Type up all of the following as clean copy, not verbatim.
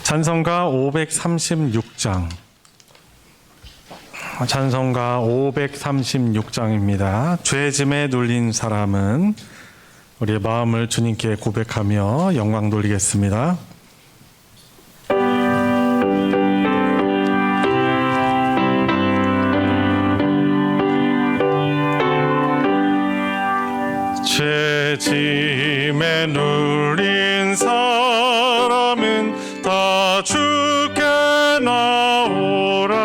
찬송가 536장. 찬송가 536장입니다. 죄짐에 눌린 사람은 우리의 마음을 주님께 고백하며 영광 돌리겠습니다. 죄짐에 눌린 사람은 다 주께 나오라.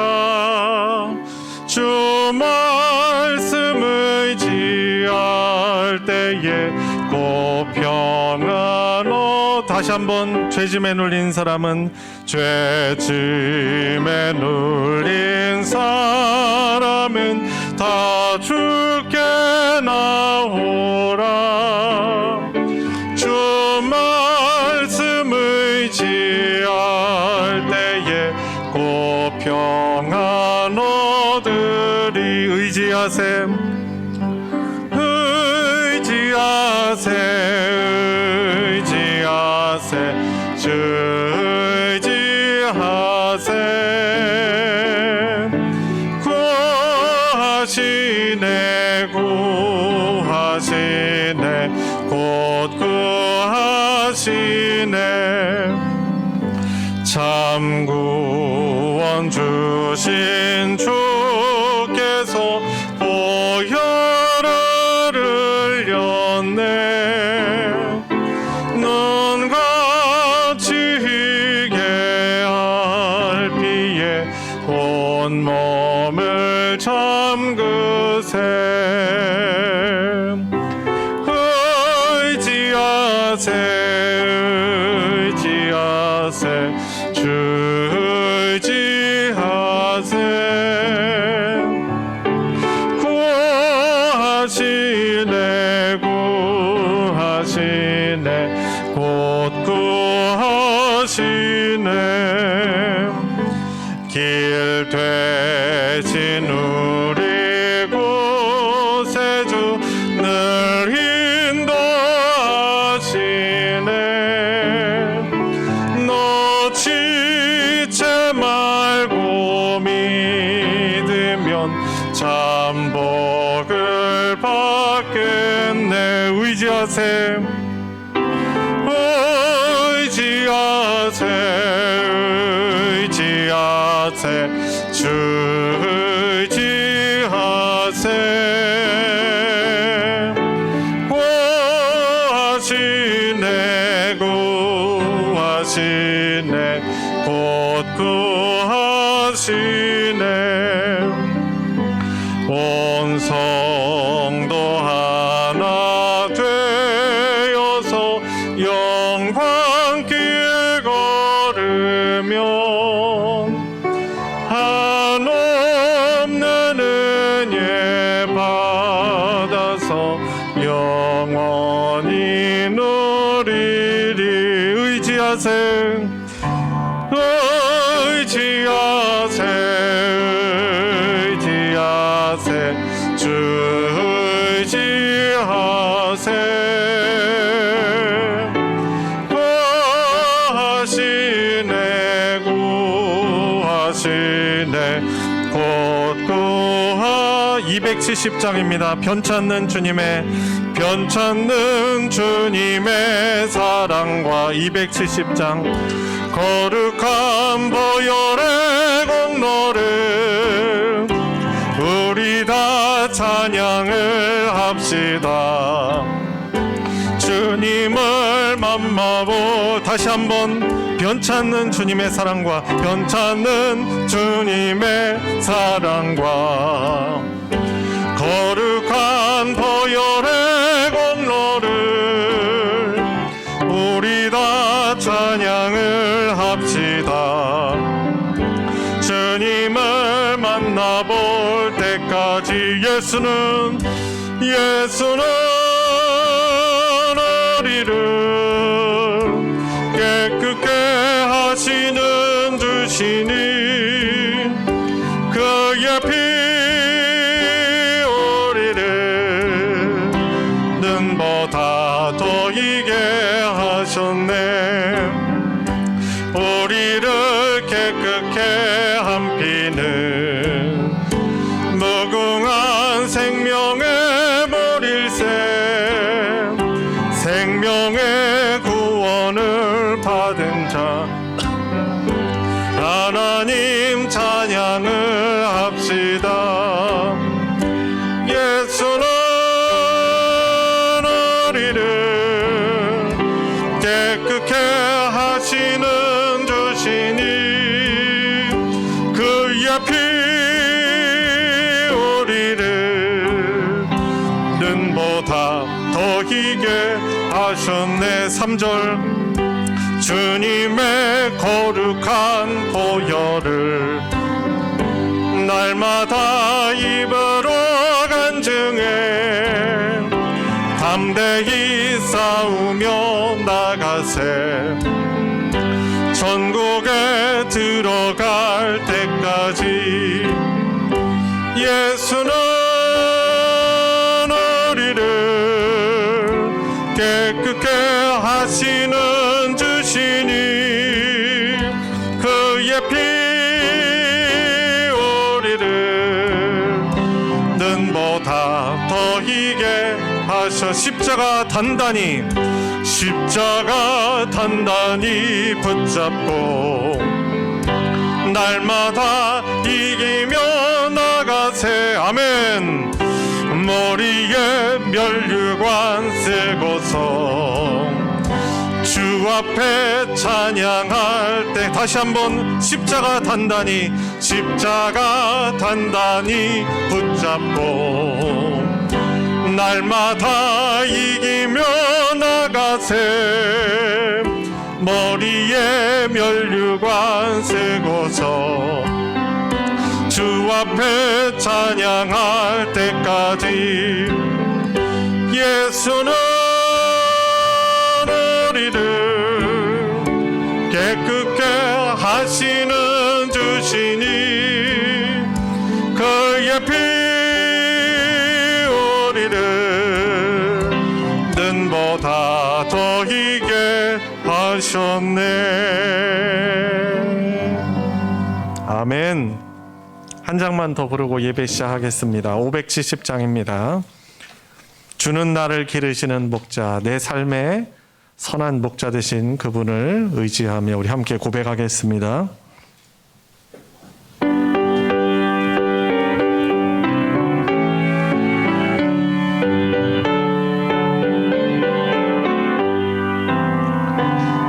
주 말씀 의지할 때에 곧 평안하노. 다시 한번 죄짐에 눌린 사람은 죄짐에 눌린 사람은 다 주께 나오라. 주 말씀 의지할 때에 곧 평안 얻으리. 의지하세 주 의지하세. 구하시네 곧 구하시네. 참 구원 주신 주께서 보혈을 흘렸네. 눈같이 희게 할 피에 온몸을 잠그세. 의지하세 주 의지하세. 구하시네 곧 구하시네. 길 되신 우리 곳에 주 늘 인도하시네. 놓치지 말고 믿으면 참 복을 받겠네. 의지하세 주 의지하세. 구하시네 곧 구하시네. 온 성도 하나 되어서 영광길 걸으면 한없는 은혜 받아서 영원히 누리리. 의지하세 주 의지하세. 구하시네 곧 구하. 270장입니다. 변찮는 주님의 사랑과 270장. 거룩한 보혈의 공로를 우리 다 찬양을 합시다. 주님을 만나보. 다시 한번 변찮는 주님의 사랑과 변찮는 주님의 사랑과 거룩한 보혈의 공로를 우리 다 찬양을 합시다. 주님을 만나볼 때까지 예수는 우리를 깨끗게 하시는 주시니 그의 피 우리를 눈보다 더 이게 하셨네. 오 우리를 깨끗게 한 피는 무궁한 생명의 머릴새 생명의 구원을 받은 자 하나님 찬양을 합시다. 예수는 우리를 깨끗게 하시는 주시니 그의 피 우리를 눈보다 더 희게 하셨네. 3절 주님의 거룩한 보혈을 날마다 입으로 간증해 담대히 싸우며 나가세 천국에 들어갈 때까지 예수는 우리를 깨끗게 하시는 주시니 그의 피 우리를 눈보다 더 희게 하셔 십자가 단단히 붙잡고 날마다 이기며 나가세. 아멘. 머리에 면류관 쓰고서 주 앞에 찬양할 때 다시 한번 십자가 단단히 붙잡고 날마다 이기며 나가세. 머리에 면류관 쓰고서 주 앞에 찬양할 때까지 예수는 우리를 깨끗게 하시는 주시니 그의 피 우리를 눈보다 더 희게 하셨네. 아멘. 한 장만 더 부르고 예배 시작하겠습니다. 570장입니다. 주는 나를 기르시는 목자, 내 삶의 선한 목자 되신 그분을 의지하며 우리 함께 고백하겠습니다.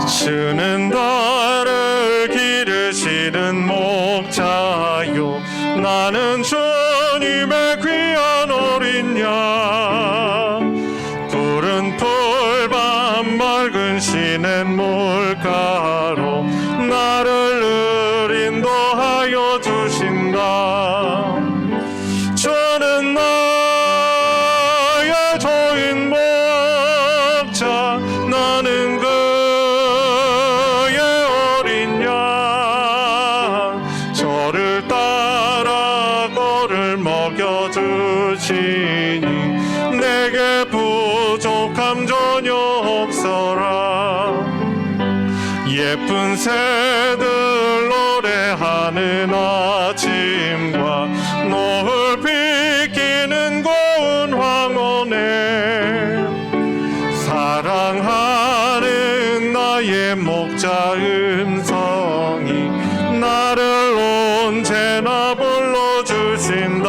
주는 나를 기르시는 목자요 나는 주님의 귀한 어린 양 푸른 풀밤 맑은 시냇 물가로 나를 인도하여 주신다. 주는 나의 좋은 목자 나는 그의 어린 양 저를 따라 꼴을 먹여주시니 내게 부족함 전혀 없어라. 예쁜 새들 노래하는 아침과 노을 비키는 고운 황혼에 사랑하는 나의 목자 음성이 나를 언제나 불러주신다.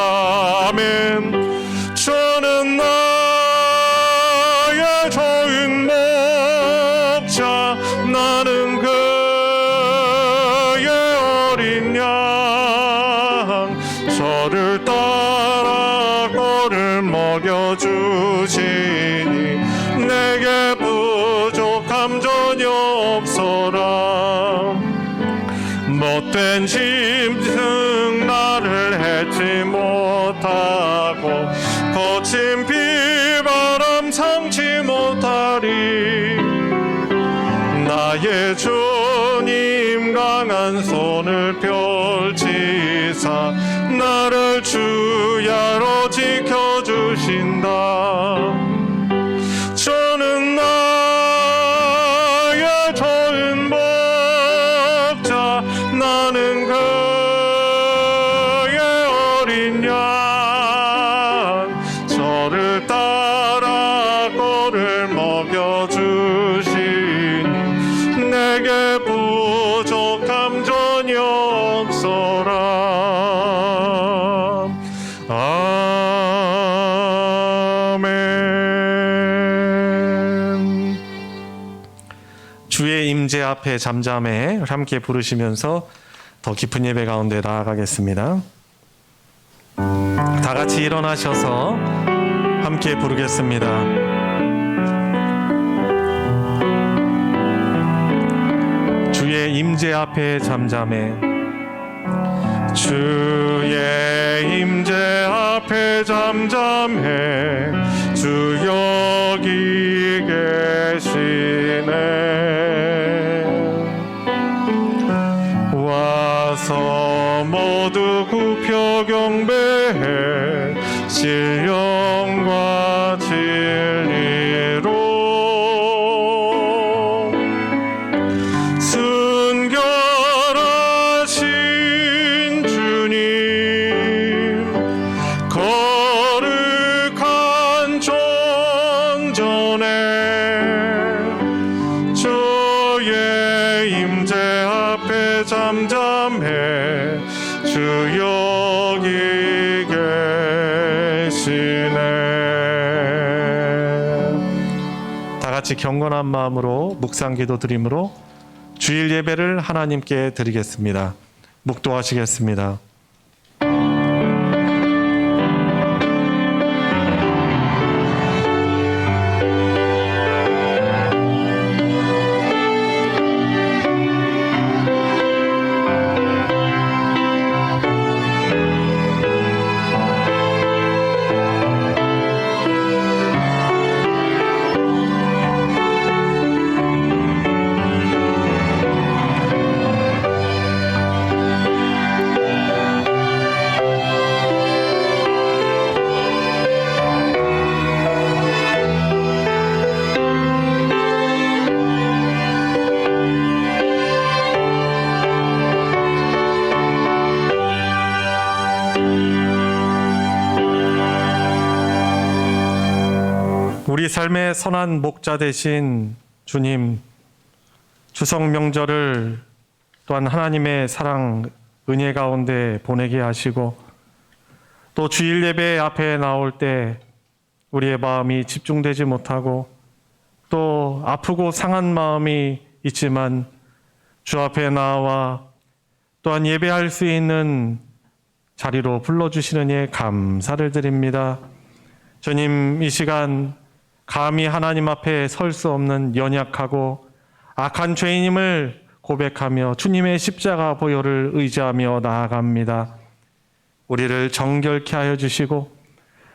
아멘. 주는 나의 좋은 목자 나는 그의 어린 양 저를 따라 꼴을 먹여주시니 내게 부족함 전혀 없어라. 못된 짐승 나를 해치 못하고 거친 비바람 상치 못하리. 나의 주님 강한 손을 펼치사 나를 주야로 지켜주신다. 주는 나의 좋은 앞에 잠잠해 함께 부르시면서 더 깊은 예배 가운데 나아가겠습니다. 다 같이 일어나셔서 함께 부르겠습니다. 주의 임재 앞에 잠잠해, 주의 임재 앞에 잠잠해, 주 여기 계시네. 와서 모두 굽혀 경배해, 신령과 진리로 순결하신 주님, 거룩한 존전에 주의 임재 앞에 잠잠해, 주 여기 계시네. 다 같이 경건한 마음으로 묵상기도 드림으로 주일 예배를 하나님께 드리겠습니다. 묵도하시겠습니다. 우리 삶의 선한 목자 되신 주님, 추석 명절을 또한 하나님의 사랑, 은혜 가운데 보내게 하시고, 또 주일 예배 앞에 나올 때 우리의 마음이 집중되지 못하고 또 아프고 상한 마음이 있지만 주 앞에 나와 또한 예배할 수 있는 자리로 불러주시는 예 감사를 드립니다. 주님, 이 시간 감히 하나님 앞에 설 수 없는 연약하고 악한 죄인임을 고백하며 주님의 십자가 보혈을 의지하며 나아갑니다. 우리를 정결케 하여 주시고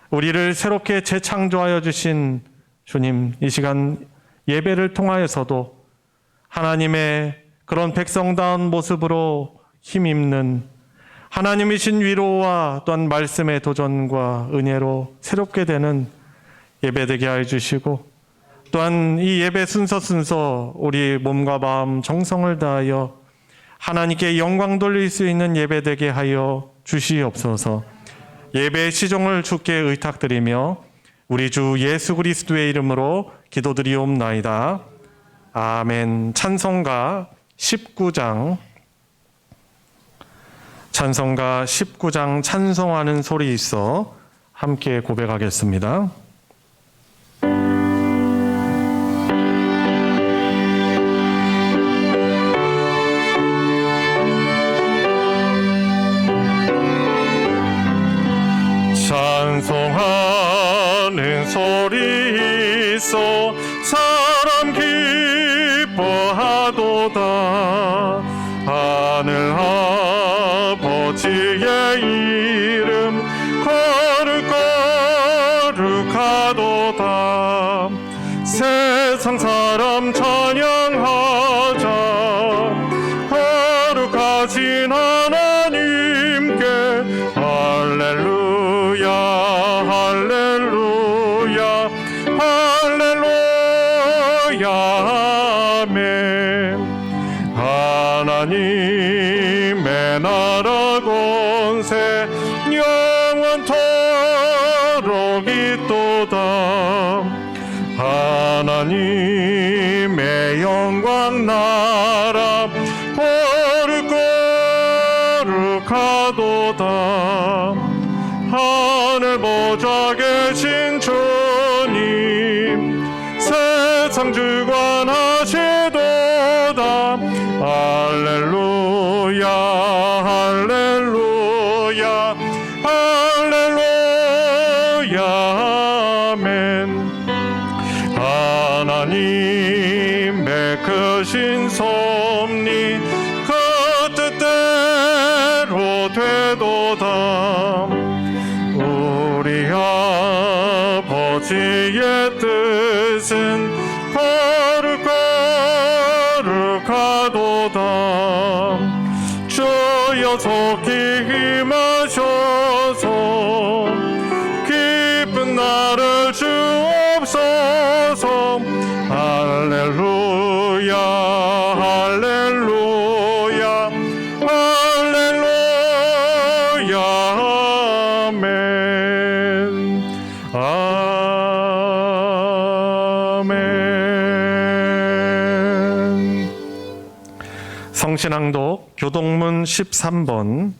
우리를 새롭게 재창조하여 주신 주님, 이 시간 예배를 통하여서도 하나님의 그런 백성다운 모습으로 힘입는 하나님이신 위로와 또한 말씀의 도전과 은혜로 새롭게 되는 예배되게 하여 주시고, 또한 이 예배 순서 우리 몸과 마음 정성을 다하여 하나님께 영광 돌릴 수 있는 예배되게 하여 주시옵소서. 예배의 시종을 주께 의탁드리며 우리 주 예수 그리스도의 이름으로 기도드리옵나이다. 아멘. 찬송가 19장 찬송하는 소리 있어 함께 고백하겠습니다. 찬송하는 소리 있어 사람 기뻐하도다. 하늘 아버지의 이름 거룩하도다. 세상 사람 찬양하자. 거룩하신 하나님께 할렐루야 할렐루야 할렐루야 아멘. 하나님의 나라 권세 영원토록 있도다. 하나님의 영광 나라 거룩하도다. 하늘 보좌 계신 주님 세상 주관하시도다. 가도다. 우리 아버지의 뜻은 거룩하도다. 주여 속히 임하셔서 기쁜 나를 주옵소서. 할렐루야 할렐루야 할렐루야 아멘 아멘. 성신앙독 교동문 13번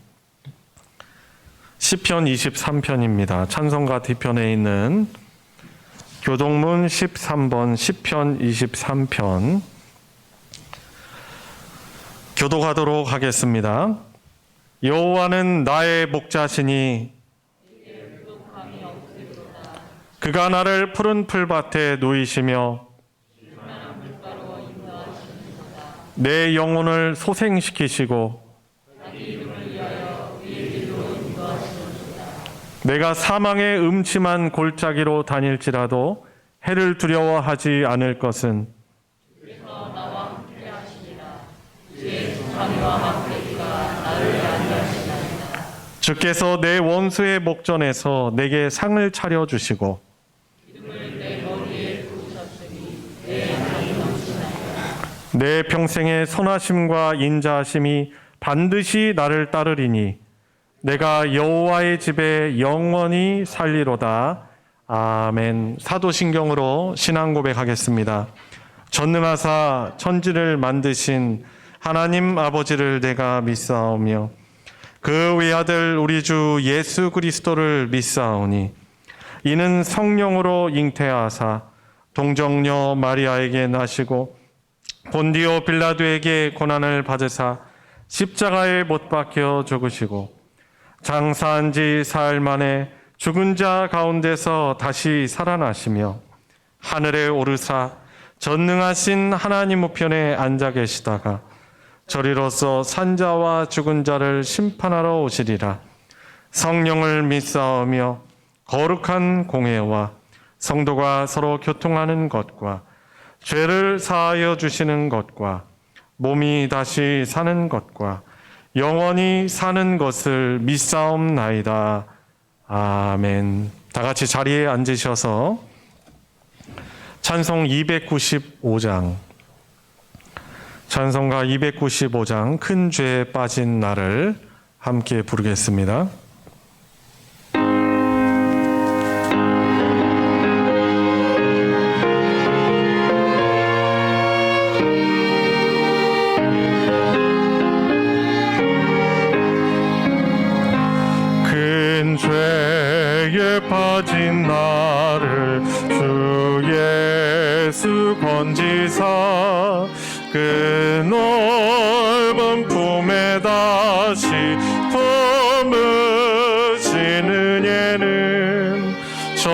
시편 23편입니다. 찬송가 뒤편에 있는 교동문 13번 시편 23편 교독하도록 하겠습니다. 여호와는 나의 목자시니 그가 나를 푸른 풀밭에 누이시며 내 영혼을 소생시키시고 내가 사망의 음침한 골짜기로 다닐지라도 해를 두려워하지 않을 것은 주께서 내 원수의 목전에서 내게 상을 차려주시고 내 평생의 선하심과 인자하심이 반드시 나를 따르리니 내가 여호와의 집에 영원히 살리로다. 아멘. 사도신경으로 신앙 고백하겠습니다. 전능하사 천지를 만드신 하나님 아버지를 내가 믿사오며 그 외아들 우리 주 예수 그리스도를 믿사오니 이는 성령으로 잉태하사 동정녀 마리아에게 나시고 본디오 빌라도에게 고난을 받으사 십자가에 못 박혀 죽으시고 장사한 지 사흘 만에 죽은 자 가운데서 다시 살아나시며 하늘에 오르사 전능하신 하나님 우편에 앉아 계시다가 저리로서 산자와 죽은 자를 심판하러 오시리라. 성령을 믿사오며 거룩한 공회와 성도가 서로 교통하는 것과 죄를 사하여 주시는 것과 몸이 다시 사는 것과 영원히 사는 것을 믿사옵나이다. 아멘. 다 같이 자리에 앉으셔서 찬송 295장 찬송가 295장 큰 죄에 빠진 나를 함께 부르겠습니다. 큰 죄에 빠진 나를 주 예수 건지사 그 넓은 품에 다시 품으시는 예는 저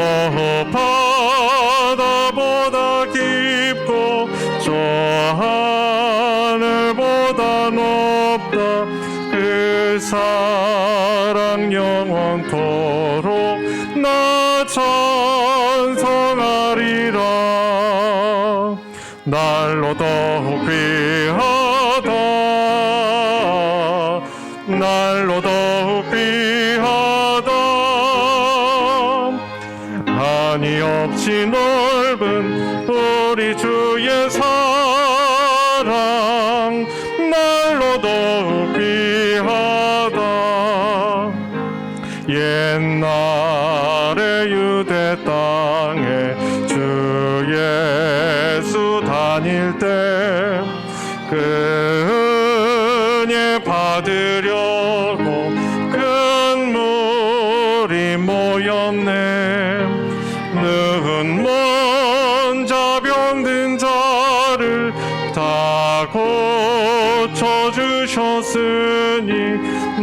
바다보다 깊고 저 하늘보다 높다. 그 사랑 영원토록 나 찬송하리라. 날로 더욱 귀하다. 날로 더욱 귀하다. 한이 없이 넓은 우리 주의 사랑 날로 더욱 귀하다. 옛날에 유대 땅에 주 예수 다닐 때 그 은혜 받으려고 큰 물이 모였네. 는 먼저 병든 자를 다 고쳐주셨으니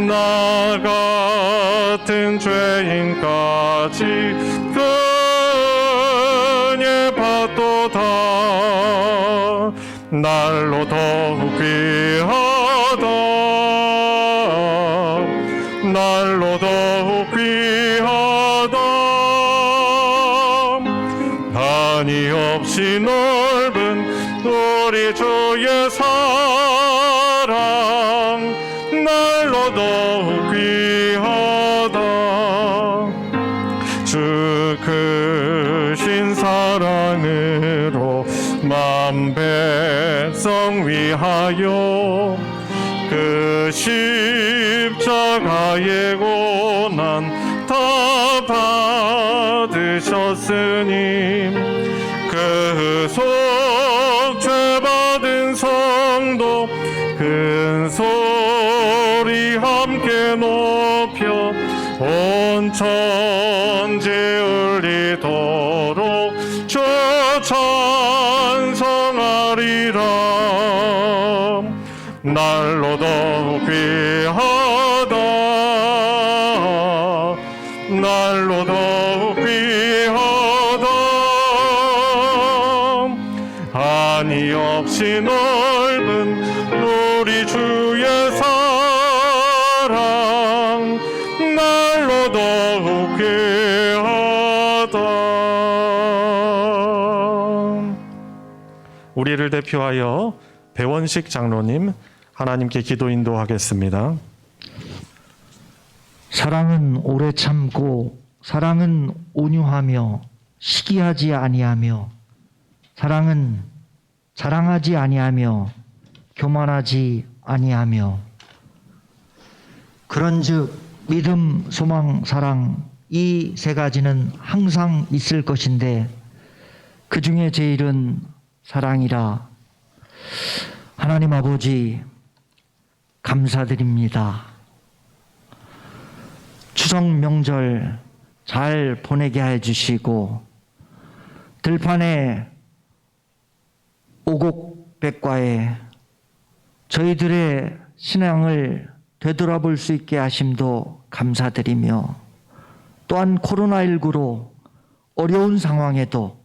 나 같은 죄인까지 그 은혜 받도다. 날로 더욱 귀하다. 날로 더욱 귀하다. 한이 없이 넓은 우리 주의 사랑, 날로 더욱 귀하다. 주 크신 사랑으로 만 백성 위하여 그 십자가의 고난 다 받으셨으니 그 속죄 받은 성도 큰 소리 함께 높여 온 천지 울리도록 주 찬송하리라. 날로 더욱 귀하다. 날로 더욱 귀하다. 한이 없이 넓은 우리 주의 사랑, 날로 더욱 귀하다. 우리를 대표하여 배원식 장로님 하나님께 기도 인도하겠습니다. 사랑은 오래 참고, 사랑은 온유하며 시기하지 아니하며, 사랑은 자랑하지 아니하며 교만하지 아니하며. 그런즉 믿음, 소망, 사랑, 이 세 가지는 항상 있을 것인데 그 중에 제일은 사랑이라. 하나님 아버지, 감사드립니다. 추석 명절 잘 보내게 해주시고 들판에 오곡백과에 저희들의 신앙을 되돌아볼 수 있게 하심도 감사드리며, 또한 코로나19로 어려운 상황에도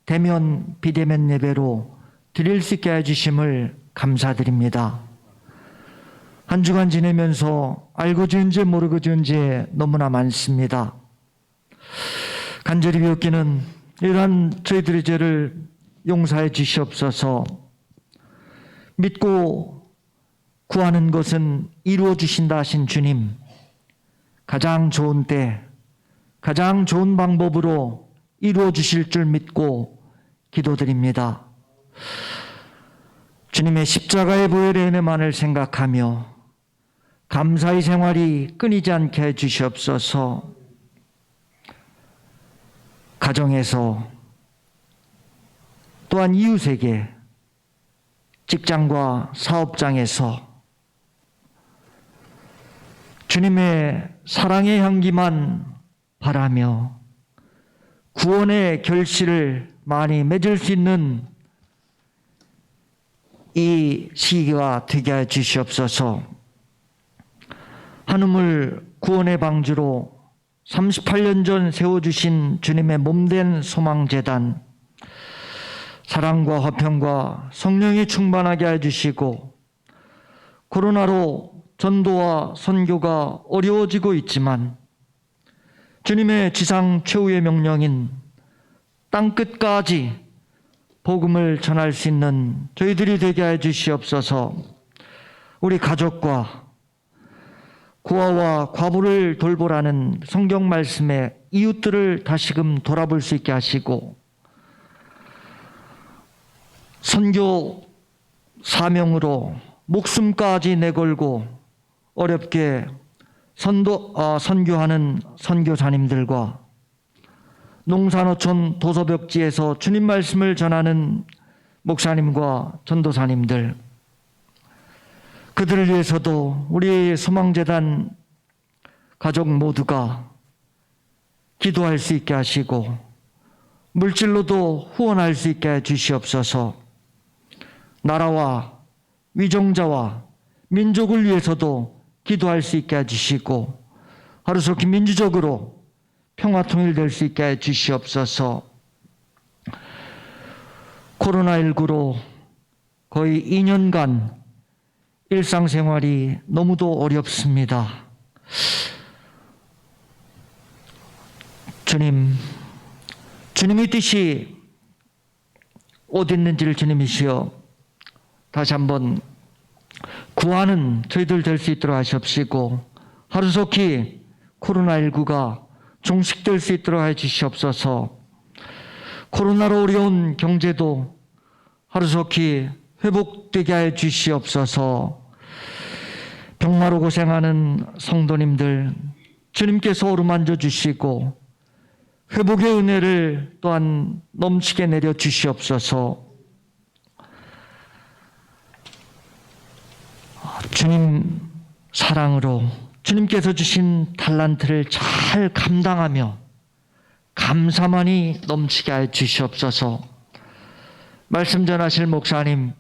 대면 비대면 예배로 드릴 수 있게 해주심을 감사드립니다. 한 주간 지내면서 알고 지은 죄 모르고 지은 죄 너무나 많습니다. 간절히 비옵기는 이러한 저희들의 죄를 용서해 주시옵소서. 믿고 구하는 것은 이루어 주신다 하신 주님, 가장 좋은 때 가장 좋은 방법으로 이루어 주실 줄 믿고 기도드립니다. 주님의 십자가의 보혈의 은혜만을 생각하며 감사의 생활이 끊이지 않게 해주시옵소서. 가정에서, 또한 이웃에게, 직장과 사업장에서 주님의 사랑의 향기만 바라며 구원의 결실을 많이 맺을 수 있는 이 시기가 되게 해 주시옵소서. 한우물 구원의 방주로 38년 전 세워주신 주님의 몸된 소망재단, 사랑과 화평과 성령이 충만하게 해주시고, 코로나로 전도와 선교가 어려워지고 있지만 주님의 지상 최후의 명령인 땅끝까지 복음을 전할 수 있는 저희들이 되게 해 주시옵소서. 우리 가족과 고아와 과부를 돌보라는 성경 말씀의 이웃들을 다시금 돌아볼 수 있게 하시고, 선교 사명으로 목숨까지 내걸고 어렵게 선교하는 선교사님들과 농산어촌 도서벽지에서 주님 말씀을 전하는 목사님과 전도사님들, 그들을 위해서도 우리 소망재단 가족 모두가 기도할 수 있게 하시고 물질로도 후원할 수 있게 해 주시옵소서. 나라와 위정자와 민족을 위해서도 기도할 수 있게 해 주시고 하루속히 민주적으로 평화 통일될 수 있게 해 주시옵소서. 코로나19로 거의 2년간 일상생활이 너무도 어렵습니다. 주님의 뜻이 어디 있는지를 주님이시여 다시 한번 구하는 저희들 될 수 있도록 하시옵시고, 하루속히 코로나19가 종식될 수 있도록 해주시옵소서. 코로나로 어려운 경제도 하루속히 회복되게 해 주시옵소서. 병마로 고생하는 성도님들 주님께서 어루만져 주시고 회복의 은혜를 또한 넘치게 내려 주시옵소서. 주님 사랑으로 주님께서 주신 달란트를 잘 감당하며 감사만이 넘치게 해 주시옵소서. 말씀 전하실 목사님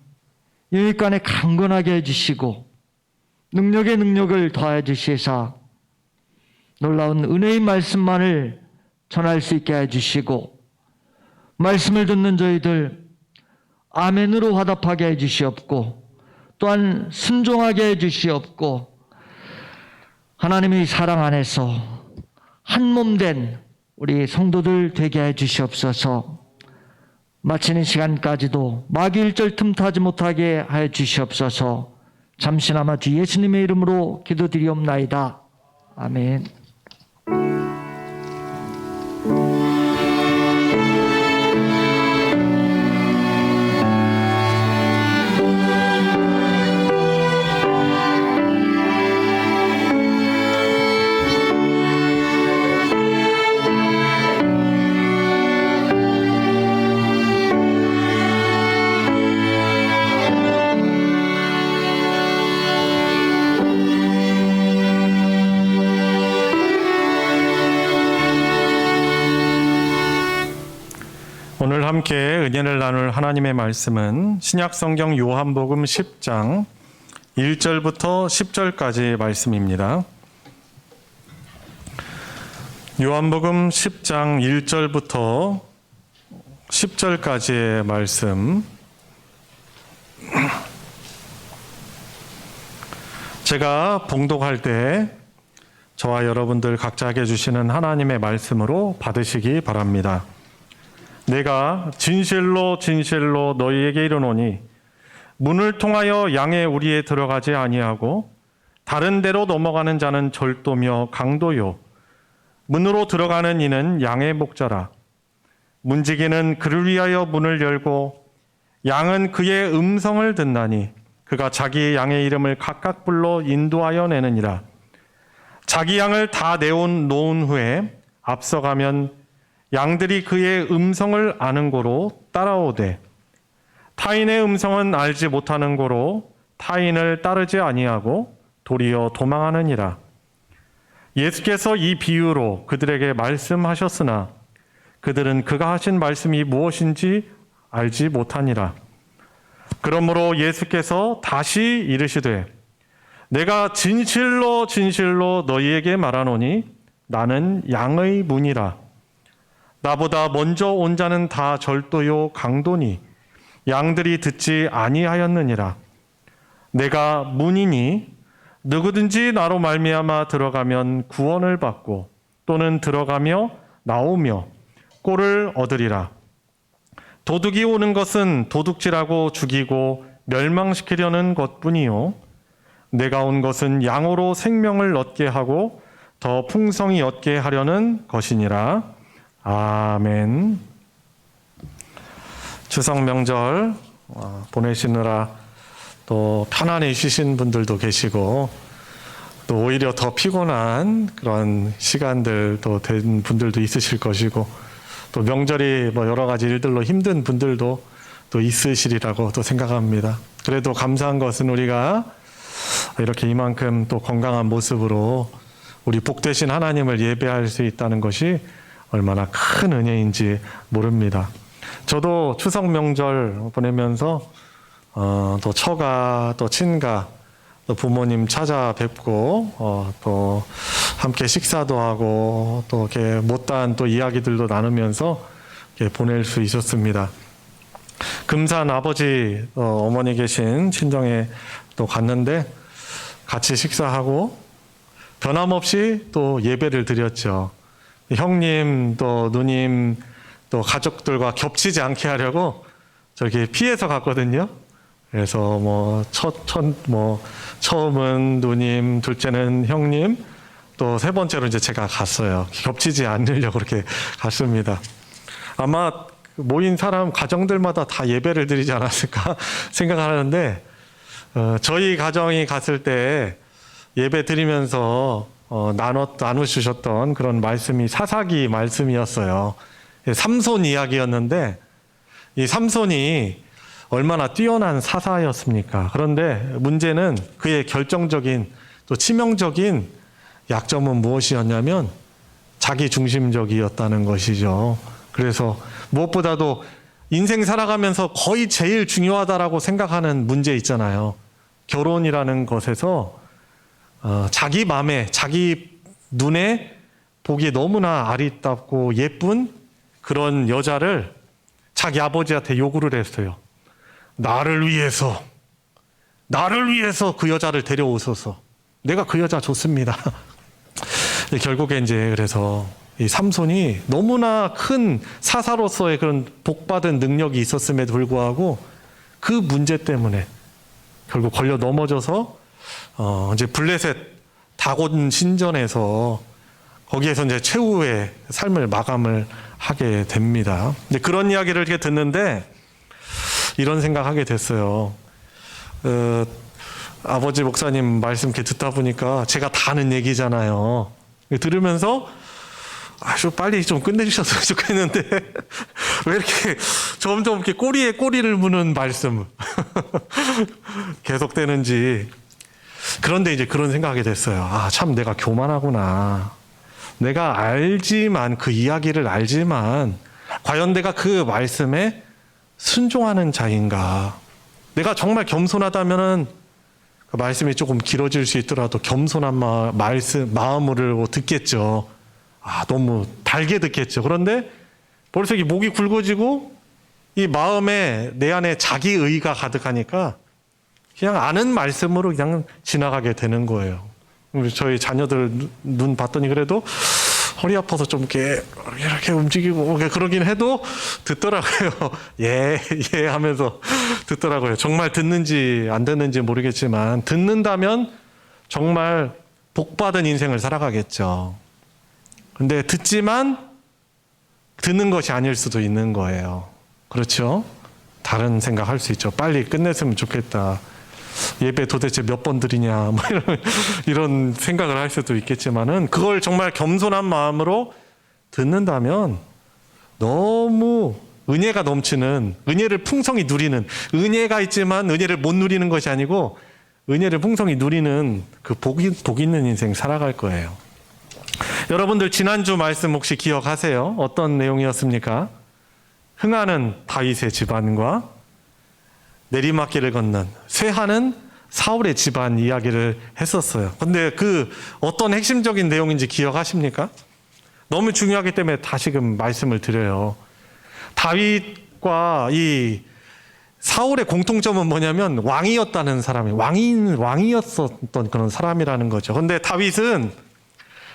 유익관에 강건하게 해주시고 능력에 능력을 더해 주시사 놀라운 은혜의 말씀만을 전할 수 있게 해주시고, 말씀을 듣는 저희들 아멘으로 화답하게 해주시옵고, 또한 순종하게 해주시옵고, 하나님의 사랑 안에서 한 몸 된 우리 성도들 되게 해주시옵소서. 마치는 시간까지도 마귀일절 틈타지 못하게 하여 주시옵소서. 잠시나마 주 예수님의 이름으로 기도드리옵나이다. 아멘. 오늘 함께 은혜를 나눌 하나님의 말씀은 신약성경 요한복음 10장 1절부터 10절까지 말씀입니다. 요한복음 10장 1절부터 10절까지의 말씀, 제가 봉독할 때 저와 여러분들 각자에게 주시는 하나님의 말씀으로 받으시기 바랍니다. 내가 진실로 진실로 너희에게 이르노니 문을 통하여 양의 우리에 들어가지 아니하고 다른 데로 넘어가는 자는 절도며 강도요 문으로 들어가는 이는 양의 목자라. 문지기는 그를 위하여 문을 열고 양은 그의 음성을 듣나니 그가 자기 양의 이름을 각각 불러 인도하여 내느니라. 자기 양을 다 놓은 후에 앞서가면 양들이 그의 음성을 아는 고로 따라오되 타인의 음성은 알지 못하는 고로 타인을 따르지 아니하고 도리어 도망하느니라. 예수께서 이 비유로 그들에게 말씀하셨으나 그들은 그가 하신 말씀이 무엇인지 알지 못하니라. 그러므로 예수께서 다시 이르시되 내가 진실로 진실로 너희에게 말하노니 나는 양의 문이라. 나보다 먼저 온 자는 다 절도요 강도니 양들이 듣지 아니하였느니라. 내가 문이니 누구든지 나로 말미암아 들어가면 구원을 받고 또는 들어가며 나오며 꼴을 얻으리라. 도둑이 오는 것은 도둑질하고 죽이고 멸망시키려는 것뿐이요 내가 온 것은 양으로 생명을 얻게 하고 더 풍성히 얻게 하려는 것이니라. 아멘. 추석 명절 보내시느라 또 편안히 쉬신 분들도 계시고 또 오히려 더 피곤한 그런 시간들도 된 분들도 있으실 것이고 또 명절이 뭐 여러 가지 일들로 힘든 분들도 또 있으시리라고 또 생각합니다. 그래도 감사한 것은 우리가 이렇게 이만큼 또 건강한 모습으로 우리 복되신 하나님을 예배할 수 있다는 것이 얼마나 큰 은혜인지 모릅니다. 저도 추석 명절 보내면서 또 처가 또 친가 또 부모님 찾아뵙고 또 함께 식사도 하고 또 이렇게 못다한 또 이야기들도 나누면서 이렇게 보낼 수 있었습니다. 금산 아버지 어머니 계신 친정에 또 갔는데 같이 식사하고 변함없이 또 예배를 드렸죠. 형님 또 누님 또 가족들과 겹치지 않게 하려고 저렇게 피해서 갔거든요. 그래서 처음은 누님, 둘째는 형님, 또 세 번째로 이제 제가 갔어요. 겹치지 않으려고 그렇게 갔습니다. 아마 모인 사람 가정들마다 다 예배를 드리지 않았을까 생각하는데, 저희 가정이 갔을 때 예배 드리면서 나누시셨던 그런 말씀이 사사기 말씀이었어요. 삼손 이야기였는데, 이 삼손이 얼마나 뛰어난 사사였습니까? 그런데 문제는 그의 결정적인 또 치명적인 약점은 무엇이었냐면 자기 중심적이었다는 것이죠. 그래서 무엇보다도 인생 살아가면서 거의 제일 중요하다라고 생각하는 문제 있잖아요. 결혼이라는 것에서 자기 마음에, 자기 눈에 보기에 너무나 아리답고 예쁜 그런 여자를 자기 아버지한테 요구를 했어요. 나를 위해서 그 여자를 데려오소서. 내가 그 여자 좋습니다. 결국에 이제 그래서 이 삼손이 너무나 큰 사사로서의 그런 복받은 능력이 있었음에도 불구하고 그 문제 때문에 결국 걸려 넘어져서 이제 블레셋 다곤 신전에서 거기에서 이제 최후의 삶을 마감을 하게 됩니다. 근데 그런 이야기를 이렇게 듣는데 이런 생각하게 됐어요. 아버지 목사님 말씀 이렇게 듣다 보니까 제가 다 아는 얘기잖아요. 들으면서 아주 빨리 좀 끝내주셨으면 좋겠는데 왜 이렇게 점점 이렇게 꼬리에 꼬리를 무는 말씀 계속되는지. 그런데 이제 그런 생각하게 됐어요. 아, 참 내가 교만하구나. 내가 알지만, 그 이야기를 알지만 과연 내가 그 말씀에 순종하는 자인가? 내가 정말 겸손하다면은 그 말씀이 조금 길어질 수 있더라도 겸손한 마음으로 듣겠죠. 아, 너무 달게 듣겠죠. 그런데 벌써 이 목이 굵어지고 이 마음에 내 안에 자기의가 가득하니까 그냥 아는 말씀으로 그냥 지나가게 되는 거예요. 저희 자녀들 눈 봤더니 그래도 허리 아파서 좀 이렇게 움직이고 그러긴 해도 듣더라고요. 예 하면서 듣더라고요. 정말 듣는지 안 듣는지 모르겠지만 듣는다면 정말 복받은 인생을 살아가겠죠. 근데 듣지만 듣는 것이 아닐 수도 있는 거예요. 그렇죠? 다른 생각할 수 있죠. 빨리 끝냈으면 좋겠다. 예배 도대체 몇 번 드리냐, 이런 생각을 할 수도 있겠지만은 그걸 정말 겸손한 마음으로 듣는다면 너무 은혜가 넘치는, 은혜를 풍성히 누리는, 은혜가 있지만 은혜를 못 누리는 것이 아니고 은혜를 풍성히 누리는 그 복 있는 인생 살아갈 거예요. 여러분들 지난주 말씀 혹시 기억하세요? 어떤 내용이었습니까? 흥하는 다윗의 집안과 내리막길을 건넌 쇠하는 사울의 집안 이야기를 했었어요. 근데 그 어떤 핵심적인 내용인지 기억하십니까? 너무 중요하기 때문에 다시금 말씀을 드려요. 다윗과 이 사울의 공통점은 뭐냐면 왕이었다는 사람이, 왕이었었던 그런 사람이라는 거죠. 근데 다윗은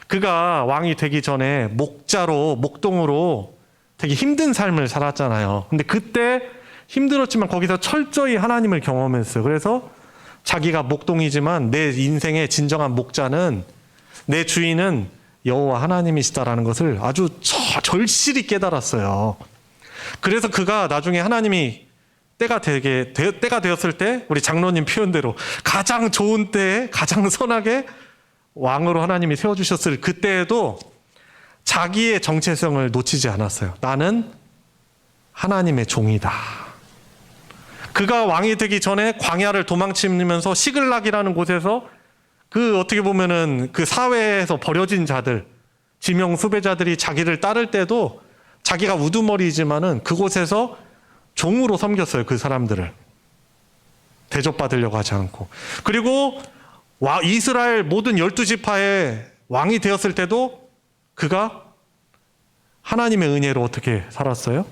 그가 왕이 되기 전에 목동으로 되게 힘든 삶을 살았잖아요. 근데 그때 힘들었지만 거기서 철저히 하나님을 경험했어요. 그래서 자기가 목동이지만 내 인생의 진정한 목자는, 내 주인은 여호와 하나님이시다라는 것을 아주 절실히 깨달았어요. 그래서 그가 나중에 하나님이 때가 되었을 때 우리 장로님 표현대로 가장 좋은 때에 가장 선하게 왕으로 하나님이 세워주셨을 그때에도 자기의 정체성을 놓치지 않았어요. 나는 하나님의 종이다. 그가 왕이 되기 전에 광야를 도망치면서 시글락이라는 곳에서 그 어떻게 보면은 그 사회에서 버려진 자들, 지명 수배자들이 자기를 따를 때도 자기가 우두머리이지만은 그곳에서 종으로 섬겼어요. 그 사람들을 대접받으려고 하지 않고. 그리고 이스라엘 모든 12지파의 왕이 되었을 때도 그가 하나님의 은혜로 어떻게 살았어요?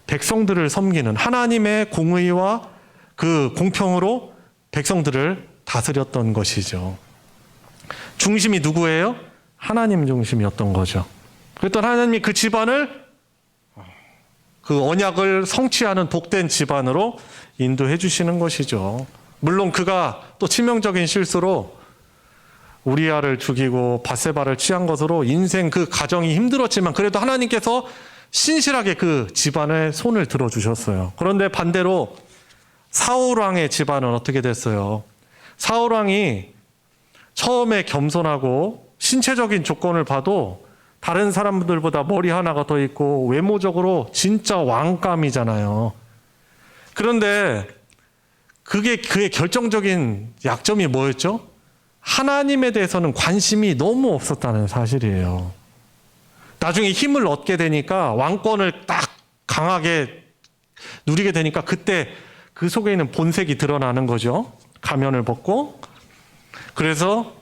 백성들을 섬기는, 하나님의 공의와 그 공평으로 백성들을 다스렸던 것이죠. 중심이 누구예요? 하나님 중심이었던 거죠. 그랬더니 하나님이 그 집안을 그 언약을 성취하는 복된 집안으로 인도해 주시는 것이죠. 물론 그가 또 치명적인 실수로 우리아를 죽이고 밧세바를 취한 것으로 인생 그 가정이 힘들었지만 그래도 하나님께서 신실하게 그 집안에 손을 들어주셨어요. 그런데 반대로 사울 왕의 집안은 어떻게 됐어요? 사울 왕이 처음에 겸손하고 신체적인 조건을 봐도 다른 사람들보다 머리 하나가 더 있고 외모적으로 진짜 왕감이잖아요. 그런데 그게 그의 결정적인 약점이 뭐였죠? 하나님에 대해서는 관심이 너무 없었다는 사실이에요. 나중에 힘을 얻게 되니까 왕권을 딱 강하게 누리게 되니까 그때 그 속에 있는 본색이 드러나는 거죠. 가면을 벗고. 그래서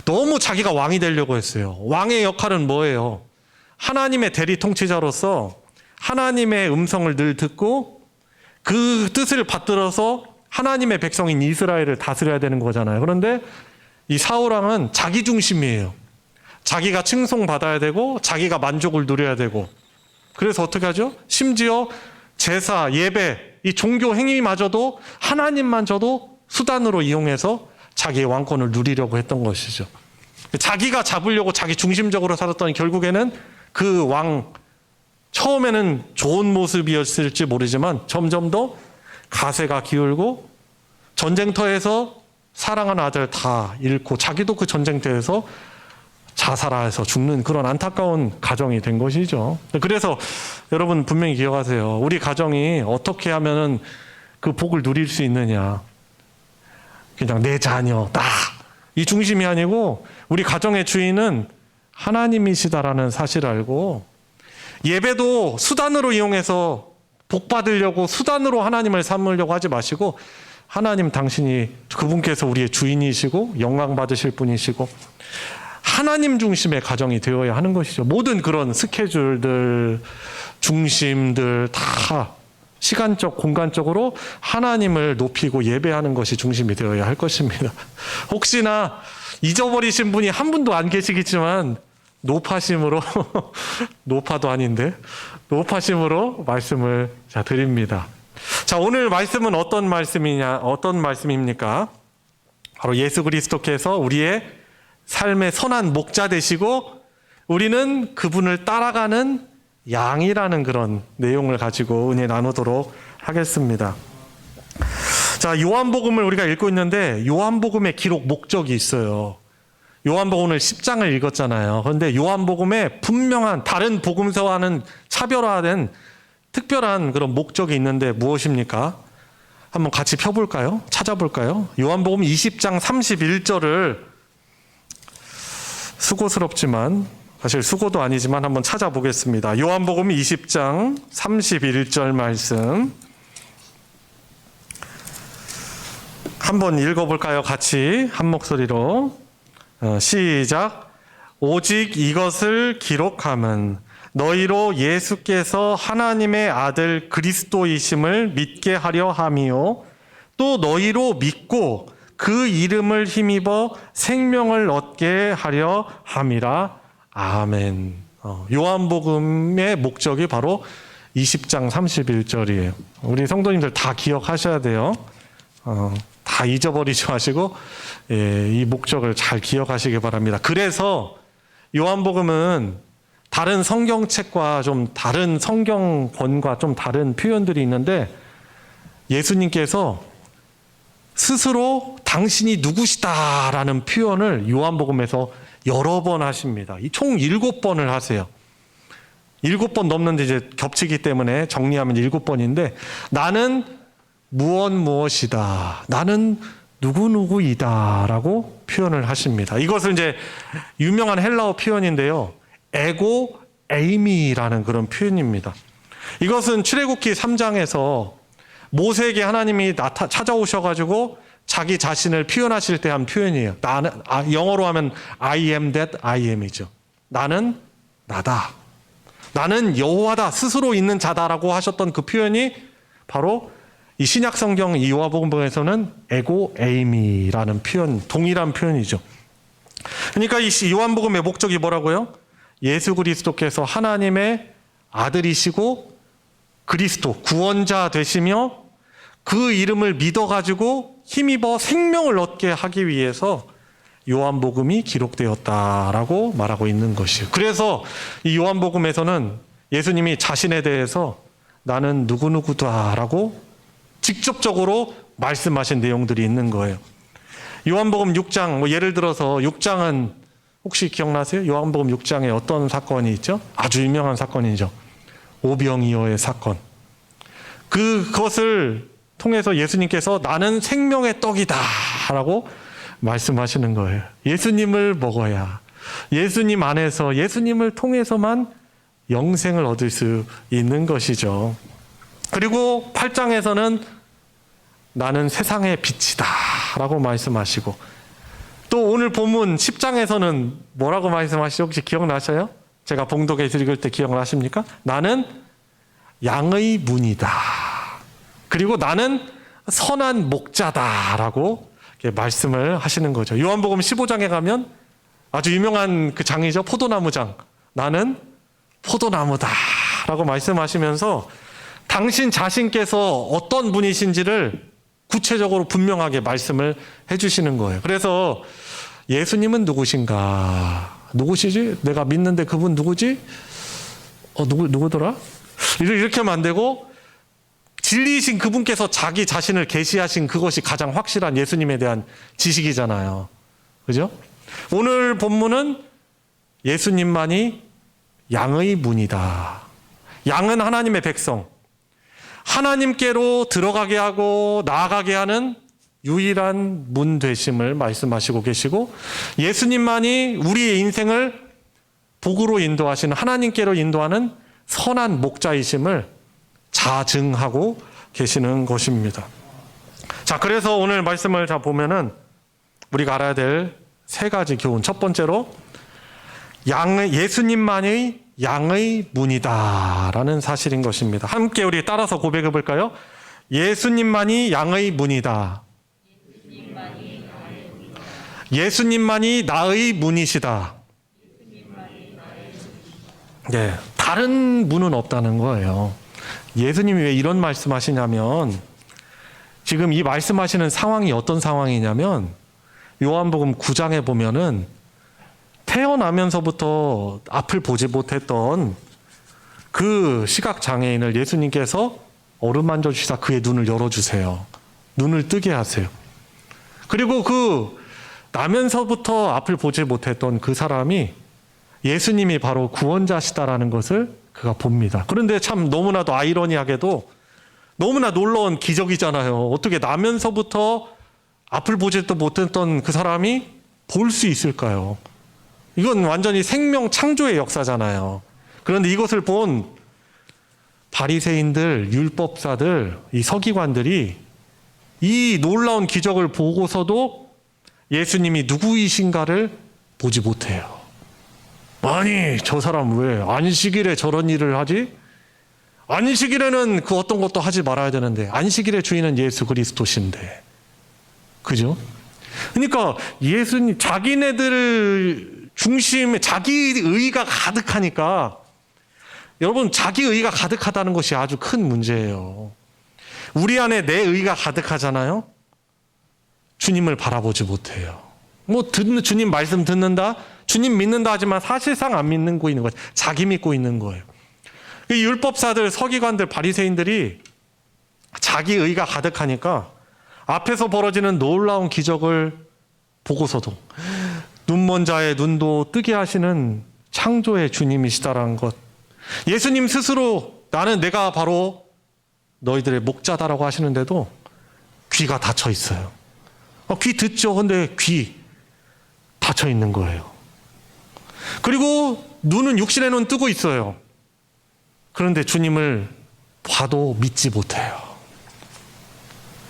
너무 자기가 왕이 되려고 했어요. 왕의 역할은 뭐예요? 하나님의 대리 통치자로서 하나님의 음성을 늘 듣고 그 뜻을 받들어서 하나님의 백성인 이스라엘을 다스려야 되는 거잖아요. 그런데 이 사울왕은 자기 중심이에요. 자기가 칭송받아야 되고 자기가 만족을 누려야 되고 그래서 어떻게 하죠? 심지어 제사, 예배, 이 종교 행위마저도 하나님만저도 수단으로 이용해서 자기의 왕권을 누리려고 했던 것이죠. 자기가 잡으려고 자기 중심적으로 살았더니 결국에는 그 왕 처음에는 좋은 모습이었을지 모르지만 점점 더 가세가 기울고 전쟁터에서 사랑하는 아들 다 잃고 자기도 그 전쟁터에서 자살해서 죽는 그런 안타까운 가정이 된 것이죠. 그래서 여러분 분명히 기억하세요. 우리 가정이 어떻게 하면은 그 복을 누릴 수 있느냐. 그냥 내 자녀, 나. 이 중심이 아니고 우리 가정의 주인은 하나님이시다라는 사실을 알고 예배도 수단으로 이용해서 복 받으려고 수단으로 하나님을 삼으려고 하지 마시고 하나님 당신이 그분께서 우리의 주인이시고 영광 받으실 분이시고 하나님 중심의 가정이 되어야 하는 것이죠. 모든 그런 스케줄들, 중심들 다 시간적, 공간적으로 하나님을 높이고 예배하는 것이 중심이 되어야 할 것입니다. 혹시나 잊어버리신 분이 한 분도 안 계시겠지만 노파심으로 노파도 아닌데 노파심으로 말씀을 드립니다. 자, 오늘 말씀은 어떤 말씀입니까? 바로 예수 그리스도께서 우리의 삶의 선한 목자 되시고 우리는 그분을 따라가는 양이라는 그런 내용을 가지고 은혜 나누도록 하겠습니다. 자, 요한복음을 우리가 읽고 있는데 요한복음의 기록 목적이 있어요. 요한복음 오늘 10장을 읽었잖아요. 그런데 요한복음에 분명한 다른 복음서와는 차별화된 특별한 그런 목적이 있는데 무엇입니까? 한번 같이 펴볼까요? 찾아볼까요? 요한복음 20장 31절을 수고스럽지만 사실 수고도 아니지만 한번 찾아보겠습니다. 요한복음 20장 31절 말씀 한번 읽어볼까요? 같이 한 목소리로 시작. 오직 이것을 기록함은 너희로 예수께서 하나님의 아들 그리스도이심을 믿게 하려 함이요 또 너희로 믿고 그 이름을 힘입어 생명을 얻게 하려 함이라. 아멘. 요한복음의 목적이 바로 20장 31절이에요. 우리 성도님들 다 기억하셔야 돼요. 다 잊어버리지 마시고 이 목적을 잘 기억하시기 바랍니다. 그래서 요한복음은 다른 성경책과 좀 다른 성경권과 좀 다른 표현들이 있는데 예수님께서 스스로 당신이 누구시다라는 표현을 요한복음에서 여러 번 하십니다. 총 7번을 하세요. 7번 넘는데 이제 겹치기 때문에 정리하면 7번인데 나는 무엇이다. 나는 누구누구이다라고 표현을 하십니다. 이것을 이제 유명한 헬라어 표현인데요. 에고 에이미라는 그런 표현입니다. 이것은 출애굽기 3장에서 모세에게 하나님이 찾아오셔가지고 자기 자신을 표현하실 때 한 표현이에요. 나는 영어로 하면 I am that I am이죠. 나는 나다. 나는 여호와다. 스스로 있는 자다라고 하셨던 그 표현이 바로 이 신약 성경 이 요한복음에서는 에고 에이미라는 표현, 동일한 표현이죠. 그러니까 이 요한복음의 목적이 뭐라고요? 예수 그리스도께서 하나님의 아들이시고 그리스도 구원자 되시며 그 이름을 믿어가지고 힘입어 생명을 얻게 하기 위해서 요한복음이 기록되었다라고 말하고 있는 것이에요. 그래서 이 요한복음에서는 예수님이 자신에 대해서 나는 누구누구다라고 직접적으로 말씀하신 내용들이 있는 거예요. 요한복음 6장, 예를 들어서 6장은 혹시 기억나세요? 요한복음 6장에 어떤 사건이 있죠? 아주 유명한 사건이죠. 오병이어의 사건. 그것을 통해서 예수님께서 나는 생명의 떡이다 라고 말씀하시는 거예요. 예수님을 먹어야, 예수님 안에서, 예수님을 통해서만 영생을 얻을 수 있는 것이죠. 그리고 8장에서는 나는 세상의 빛이다 라고 말씀하시고, 또 오늘 본문 10장에서는 뭐라고 말씀하시죠? 혹시 기억나셔요? 제가 봉독에서 읽을 때 기억나십니까? 나는 양의 문이다. 그리고 나는 선한 목자다라고 말씀을 하시는 거죠. 요한복음 15장에 가면 아주 유명한 그 장이죠. 포도나무장. 나는 포도나무다라고 말씀하시면서 당신 자신께서 어떤 분이신지를 구체적으로 분명하게 말씀을 해주시는 거예요. 그래서 예수님은 누구신가? 누구시지? 내가 믿는데 그분 누구지? 누구더라? 이렇게 하면 안 되고, 진리이신 그분께서 자기 자신을 계시하신 그것이 가장 확실한 예수님에 대한 지식이잖아요. 그죠? 오늘 본문은 예수님만이 양의 문이다. 양은 하나님의 백성. 하나님께로 들어가게 하고 나아가게 하는 유일한 문 되심을 말씀하시고 계시고, 예수님만이 우리의 인생을 복으로 인도하시는, 하나님께로 인도하는 선한 목자이심을 자증하고 계시는 것입니다. 자, 그래서 오늘 말씀을 자 보면은 우리가 알아야 될 세 가지 교훈. 첫 번째로 예수님만의 양의 문이다라는 사실인 것입니다. 함께 우리 따라서 고백해 볼까요? 예수님만이 양의 문이다. 예수님만이 나의 문이시다. 네, 다른 문은 없다는 거예요. 예수님이 왜 이런 말씀하시냐면, 지금 이 말씀하시는 상황이 어떤 상황이냐면, 요한복음 9장에 보면은 태어나면서부터 앞을 보지 못했던 그 시각장애인을 예수님께서 어루만져 주시다 그의 눈을 열어주세요. 눈을 뜨게 하세요. 그리고 그 나면서부터 앞을 보지 못했던 그 사람이 예수님이 바로 구원자시다라는 것을 그가 봅니다. 그런데 참 너무나도 아이러니하게도 너무나 놀라운 기적이잖아요. 어떻게 나면서부터 앞을 보지도 못했던 그 사람이 볼 수 있을까요? 이건 완전히 생명 창조의 역사잖아요. 그런데 이것을 본 바리새인들, 율법사들, 이 서기관들이 이 놀라운 기적을 보고서도 예수님이 누구이신가를 보지 못해요. 아니, 저 사람 왜 안식일에 저런 일을 하지? 안식일에는 그 어떤 것도 하지 말아야 되는데, 안식일의 주인은 예수 그리스도신데. 그죠? 그러니까 예수님, 자기네들 중심에 자기 의가 가득하니까, 여러분, 자기 의가 가득하다는 것이 아주 큰 문제예요. 우리 안에 내 의가 가득하잖아요? 주님을 바라보지 못해요. 주님 말씀 듣는다? 주님 믿는다 하지만 사실상 안 믿고 있는 거예요. 자기 믿고 있는 거예요. 이 율법사들, 서기관들, 바리새인들이 자기 의가 가득하니까 앞에서 벌어지는 놀라운 기적을 보고서도 눈먼 자의 눈도 뜨게 하시는 창조의 주님이시다라는 것, 예수님 스스로 내가 바로 너희들의 목자다라고 하시는데도 귀가 닫혀 있어요. 귀 듣죠. 근데 귀 닫혀 있는 거예요. 그리고 눈은, 육신의 눈 뜨고 있어요. 그런데 주님을 봐도 믿지 못해요.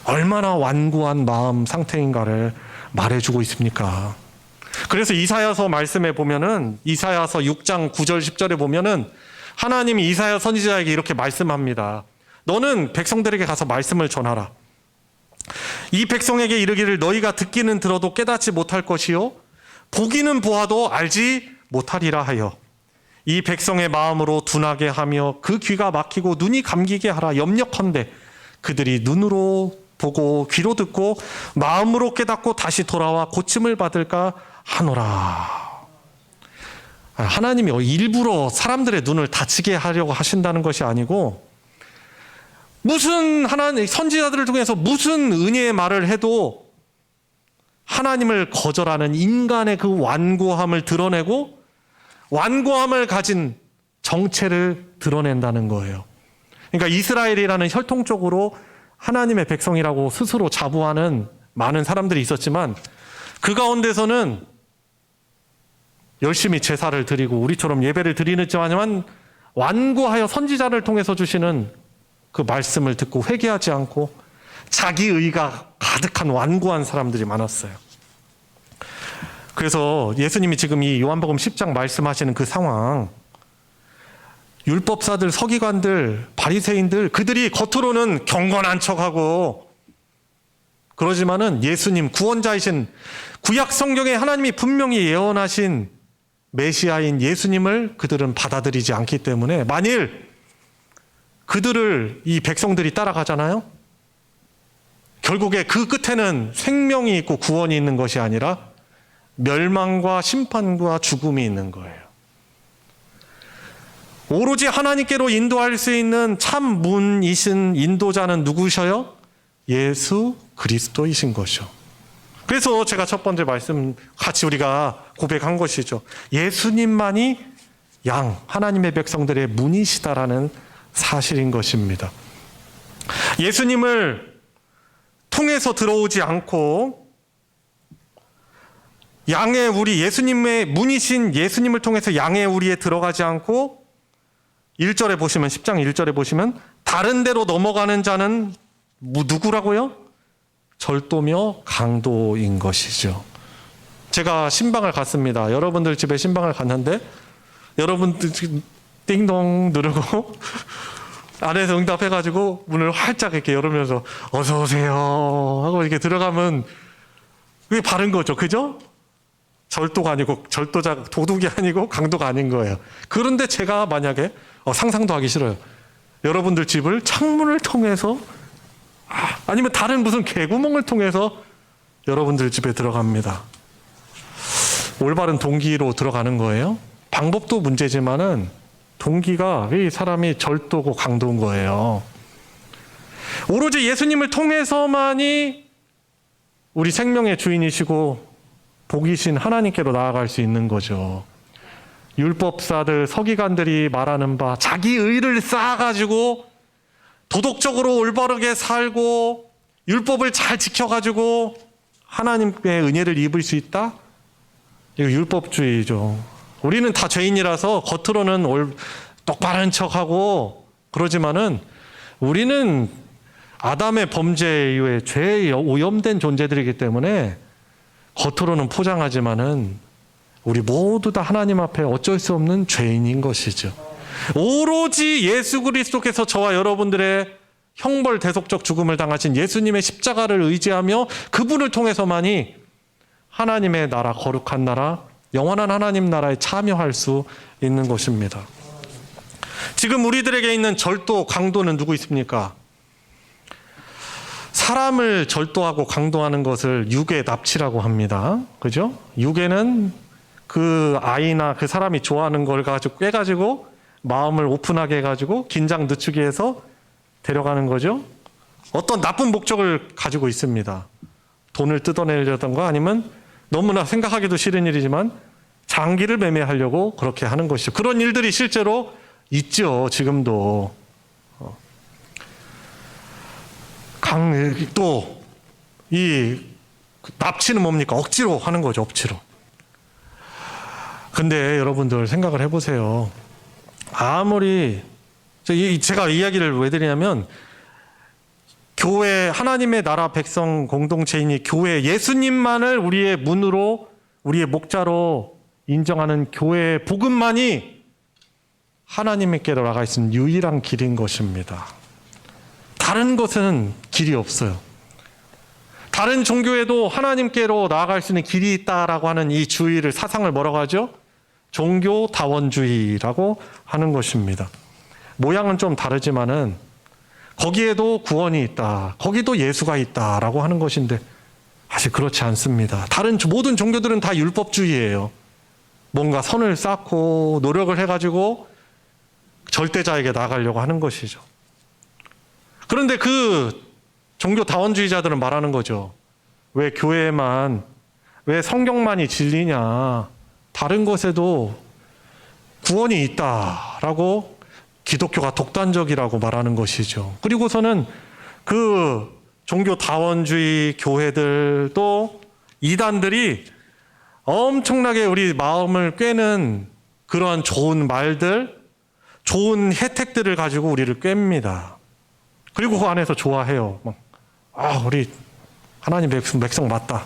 얼마나 완고한 마음 상태인가를 말해주고 있습니까? 그래서 이사야서 말씀에 보면은, 이사야서 6장 9절 10절에 보면은 하나님이 이사야 선지자에게 이렇게 말씀합니다. 너는 백성들에게 가서 말씀을 전하라. 이 백성에게 이르기를 너희가 듣기는 들어도 깨닫지 못할 것이요 보기는 보아도 알지 못하리라 하여 이 백성의 마음으로 둔하게 하며 그 귀가 막히고 눈이 감기게 하라. 염려컨대 그들이 눈으로 보고 귀로 듣고 마음으로 깨닫고 다시 돌아와 고침을 받을까 하노라. 하나님이 일부러 사람들의 눈을 다치게 하려고 하신다는 것이 아니고, 무슨 하나님 선지자들을 통해서 무슨 은혜의 말을 해도 하나님을 거절하는 인간의 그 완고함을 드러내고 완고함을 가진 정체를 드러낸다는 거예요. 그러니까 이스라엘이라는 혈통적으로 하나님의 백성이라고 스스로 자부하는 많은 사람들이 있었지만, 그 가운데서는 열심히 제사를 드리고 우리처럼 예배를 드리는지만 완고하여 선지자를 통해서 주시는 그 말씀을 듣고 회개하지 않고 자기 의가 가득한 완고한 사람들이 많았어요. 그래서 예수님이 지금 이 요한복음 10장 말씀하시는 그 상황, 율법사들, 서기관들, 바리새인들, 그들이 겉으로는 경건한 척하고 그러지만은 예수님 구원자이신 구약 성경에 하나님이 분명히 예언하신 메시아인 예수님을 그들은 받아들이지 않기 때문에, 만일 그들을 이 백성들이 따라가잖아요. 결국에 그 끝에는 생명이 있고 구원이 있는 것이 아니라 멸망과 심판과 죽음이 있는 거예요. 오로지 하나님께로 인도할 수 있는 참 문이신 인도자는 누구셔요? 예수 그리스도이신 것이요. 그래서 제가 첫 번째 말씀 같이 우리가 고백한 것이죠. 예수님만이 하나님의 백성들의 문이시다라는 사실인 것입니다. 예수님을 통해서 들어오지 않고 예수님의 문이신 예수님을 통해서 양의 우리에 들어가지 않고 1절에 보시면 10장 1절에 보시면 다른 데로 넘어가는 자는 누구라고요? 절도며 강도인 것이죠. 제가 신방을 갔습니다. 여러분들 집에 신방을 갔는데 여러분들 띵동 누르고 안에서 응답해가지고 문을 활짝 이렇게 열으면서 어서 오세요 하고 이렇게 들어가면 그게 바른 거죠. 그죠? 절도가 아니고 도둑이 아니고 강도가 아닌 거예요. 그런데 제가 만약에 상상도 하기 싫어요. 여러분들 집을 창문을 통해서 아니면 다른 무슨 개구멍을 통해서 여러분들 집에 들어갑니다. 올바른 동기로 들어가는 거예요. 방법도 문제지만은 동기가 이 사람이 절도고 강도인 거예요. 오로지 예수님을 통해서만이 우리 생명의 주인이시고 복이신 하나님께로 나아갈 수 있는 거죠. 율법사들, 서기관들이 말하는 바 자기 의를 쌓아가지고 도덕적으로 올바르게 살고 율법을 잘 지켜가지고 하나님의 은혜를 입을 수 있다? 이거 율법주의죠. 우리는 다 죄인이라서 겉으로는 똑바른 척하고 그러지만은 우리는 아담의 범죄 이후에 죄에 오염된 존재들이기 때문에 겉으로는 포장하지만은 우리 모두 다 하나님 앞에 어쩔 수 없는 죄인인 것이죠. 오로지 예수 그리스도께서 저와 여러분들의 형벌 대속적 죽음을 당하신 예수님의 십자가를 의지하며 그분을 통해서만이 하나님의 나라, 거룩한 나라, 영원한 하나님 나라에 참여할 수 있는 것입니다. 지금 우리들에게 있는 절도, 강도는 누구 있습니까? 사람을 절도하고 강도하는 것을 유괴 납치라고 합니다. 그죠? 유괴는 그 아이나 그 사람이 좋아하는 걸 가지고 꿰가지고 마음을 오픈하게 해가지고 긴장 늦추기 해서 데려가는 거죠. 어떤 나쁜 목적을 가지고 있습니다. 돈을 뜯어내려던가 아니면 너무나 생각하기도 싫은 일이지만 장기를 매매하려고 그렇게 하는 것이죠. 그런 일들이 실제로 있죠. 지금도. 또 이 납치는 뭡니까? 억지로 하는 거죠. 억지로. 근데 여러분들 생각을 해보세요. 아무리 제가 이야기를 왜 드리냐면 교회, 하나님의 나라 백성 공동체이니 교회, 예수님만을 우리의 문으로, 우리의 목자로 인정하는 교회의 복음만이 하나님께로 나가 있는 유일한 길인 것입니다. 다른 것은 길이 없어요. 다른 종교에도 하나님께로 나아갈 수 있는 길이 있다라고 하는 이 주의를, 사상을 뭐라고 하죠? 종교다원주의라고 하는 것입니다. 모양은 좀 다르지만은 거기에도 구원이 있다, 거기도 예수가 있다라고 하는 것인데 사실 그렇지 않습니다. 다른 모든 종교들은 다 율법주의예요. 뭔가 선을 쌓고 노력을 해가지고 절대자에게 나가려고 하는 것이죠. 그런데 그 종교다원주의자들은 말하는 거죠. 왜 교회만, 왜 성경만이 진리냐, 다른 것에도 구원이 있다라고 기독교가 독단적이라고 말하는 것이죠. 그리고서는 그 종교다원주의 교회들 또 이단들이 엄청나게 우리 마음을 꿰는 그러한 좋은 말들, 좋은 혜택들을 가지고 우리를 꿰입니다. 그리고 그 안에서 좋아해요. 우리 하나님 백성 맞다.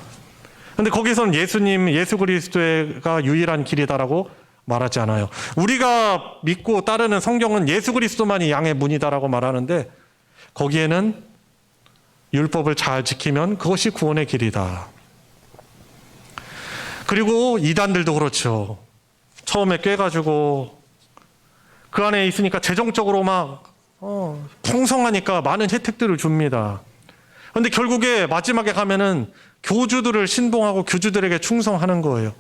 근데 거기서는 예수 그리스도가 유일한 길이다라고 말하지 않아요. 우리가 믿고 따르는 성경은 예수 그리스도만이 양의 문이다라고 말하는데 거기에는 율법을 잘 지키면 그것이 구원의 길이다. 그리고 이단들도 그렇죠. 처음에 꿰가지고 그 안에 있으니까 재정적으로 막 풍성하니까 많은 혜택들을 줍니다. 그런데 결국에 마지막에 가면은 교주들을 신봉하고 교주들에게 충성하는 거예요.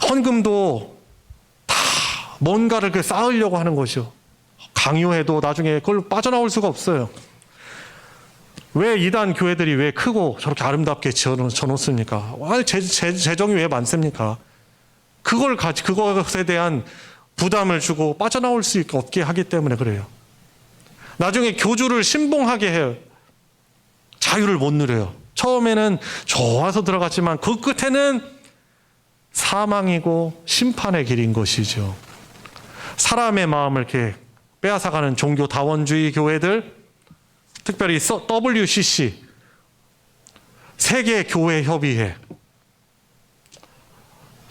헌금도 다 뭔가를 쌓으려고 하는 것이요. 강요해도 나중에 그걸 빠져나올 수가 없어요. 왜 이단 교회들이 왜 크고 저렇게 아름답게 지어놓습니까? 재정이 왜 많습니까? 그것에 대한 부담을 주고 빠져나올 수 없게 하기 때문에 그래요. 나중에 교주를 신봉하게 해요. 자유를 못 누려요. 처음에는 좋아서 들어갔지만 그 끝에는 사망이고 심판의 길인 것이죠. 사람의 마음을 이렇게 빼앗아가는 종교다원주의 교회들, 특별히 WCC, 세계교회협의회,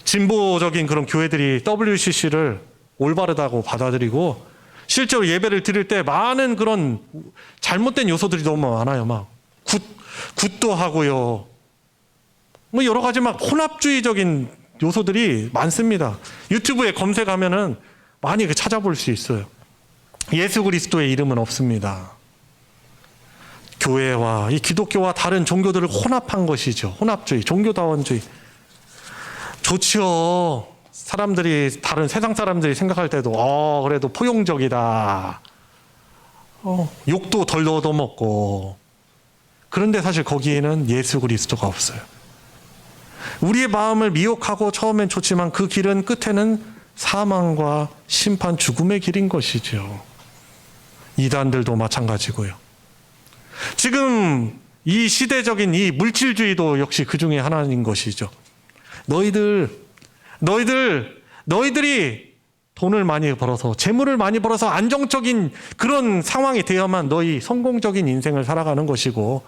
진보적인 그런 교회들이 WCC를 올바르다고 받아들이고 실제로 예배를 드릴 때 많은 그런 잘못된 요소들이 너무 많아요. 막 굿도 하고요. 뭐 여러 가지 막 혼합주의적인 요소들이 많습니다. 유튜브에 검색하면은 많이 찾아볼 수 있어요. 예수 그리스도의 이름은 없습니다. 교회와 이 기독교와 다른 종교들을 혼합한 것이죠. 혼합주의, 종교다원주의. 좋지요. 사람들이, 다른 세상 사람들이 생각할 때도 그래도 포용적이다. 욕도 덜 얻어먹고. 그런데 사실 거기에는 예수 그리스도가 없어요. 우리의 마음을 미혹하고 처음엔 좋지만 그 길은 끝에는 사망과 심판, 죽음의 길인 것이죠. 이단들도 마찬가지고요. 지금 이 시대적인 이 물질주의도 역시 그 중에 하나인 것이죠. 너희들이 돈을 많이 벌어서, 재물을 많이 벌어서 안정적인 그런 상황이 되어야만 너희 성공적인 인생을 살아가는 것이고,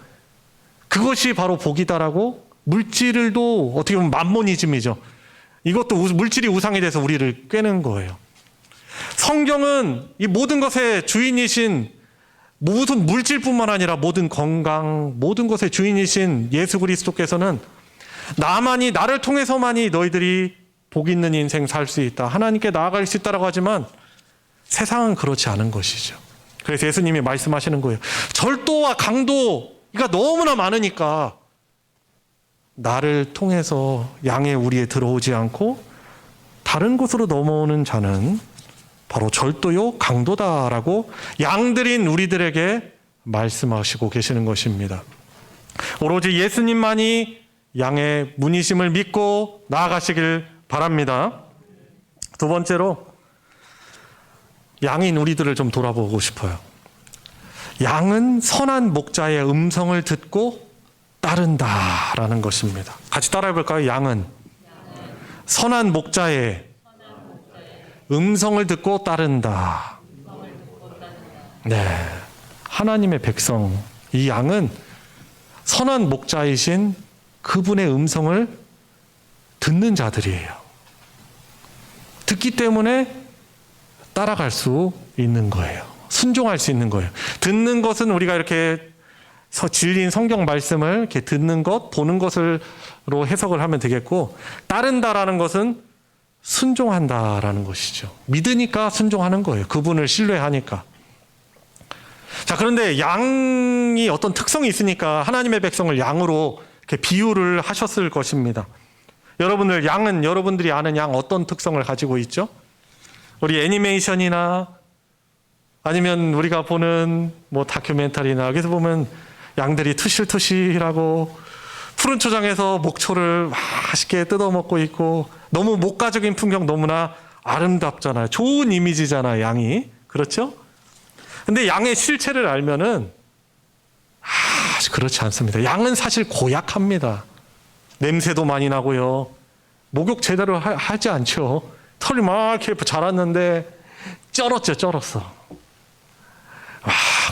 그것이 바로 복이다라고 물질도 어떻게 보면 맘모니즘이죠. 이것도 물질이 우상이 돼서 우리를 꿰는 거예요. 성경은 이 모든 것의 주인이신, 무슨 물질뿐만 아니라 모든 건강, 모든 것의 주인이신 예수 그리스도께서는 나를 통해서만이 너희들이 복 있는 인생 살 수 있다, 하나님께 나아갈 수 있다라고 하지만 세상은 그렇지 않은 것이죠. 그래서 예수님이 말씀하시는 거예요. 절도와 강도가 너무나 많으니까 나를 통해서 양의 우리에 들어오지 않고 다른 곳으로 넘어오는 자는 바로 절도요 강도다라고 양들인 우리들에게 말씀하시고 계시는 것입니다. 오로지 예수님만이 양의 문이심을 믿고 나아가시길 바랍니다. 두 번째로 양인 우리들을 좀 돌아보고 싶어요. 양은 선한 목자의 음성을 듣고 따른다라는 것입니다. 같이 따라해 볼까요? 양은 선한 목자의 음성을 듣고 따른다. 네, 하나님의 백성, 이 양은 선한 목자이신 그분의 음성을 듣는 자들이에요. 듣기 때문에 따라갈 수 있는 거예요. 순종할 수 있는 거예요. 듣는 것은 우리가 이렇게 진리인 성경 말씀을 이렇게 듣는 것, 보는 것으로 해석을 하면 되겠고, 따른다라는 것은 순종한다라는 것이죠. 믿으니까 순종하는 거예요. 그분을 신뢰하니까. 자, 그런데 양이 어떤 특성이 있으니까 하나님의 백성을 양으로 이렇게 비유를 하셨을 것입니다. 여러분들이 아는 양 어떤 특성을 가지고 있죠? 우리 애니메이션이나 아니면 우리가 보는 다큐멘터리나 여기서 보면 양들이 투실투실하고 푸른 초장에서 목초를 맛있게 뜯어먹고 있고 너무 목가적인 풍경 너무나 아름답잖아요. 좋은 이미지잖아요, 양이. 그렇죠? 근데 양의 실체를 알면은 그렇지 않습니다. 양은 사실 고약합니다. 냄새도 많이 나고요. 목욕 제대로 하지 않죠. 털이 막 이렇게 자랐는데 쩔었어.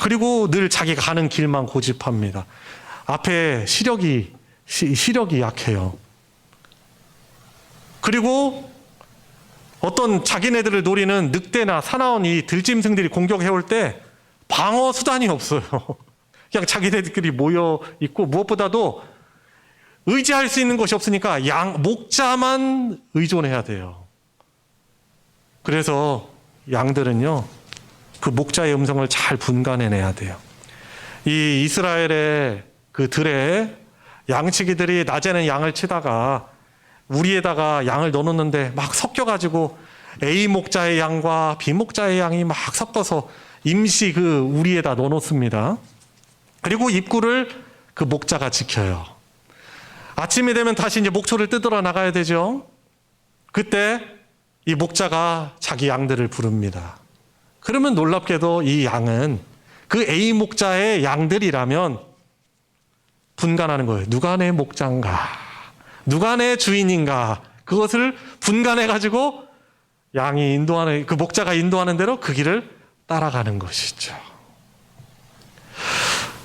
그리고 늘 자기가 가는 길만 고집합니다. 앞에 시력이 약해요. 그리고 어떤 자기네들을 노리는 늑대나 사나운 이 들짐승들이 공격해올 때 방어 수단이 없어요. 그냥 자기네들끼리 모여 있고 무엇보다도 의지할 수 있는 것이 없으니까 목자만 의존해야 돼요. 그래서 양들은요, 그 목자의 음성을 잘 분간해내야 돼요. 이 이스라엘의 그 들에 양치기들이 낮에는 양을 치다가 우리에다가 양을 넣어놓는데 막 섞여가지고 A 목자의 양과 B 목자의 양이 막 섞어서 임시 그 우리에다 넣어놓습니다. 그리고 입구를 그 목자가 지켜요. 아침이 되면 다시 이제 목초를 뜯으러 나가야 되죠. 그때 이 목자가 자기 양들을 부릅니다. 그러면 놀랍게도 이 양은 그 A 목자의 양들이라면 분간하는 거예요. 누가 내 목자인가? 누가 내 주인인가? 그것을 분간해가지고 양이 인도하는, 그 목자가 인도하는 대로 그 길을 따라가는 것이죠.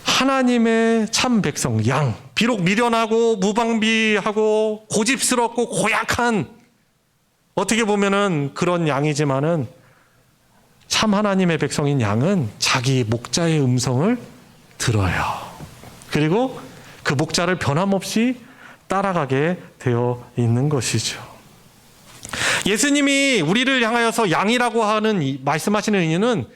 하나님의 참 백성, 양. 비록 미련하고 무방비하고 고집스럽고 고약한 어떻게 보면은 그런 양이지만은 참 하나님의 백성인 양은 자기 목자의 음성을 들어요. 그리고 그 목자를 변함없이 따라가게 되어 있는 것이죠. 예수님이 우리를 향하여서 양이라고 말씀하시는 이유는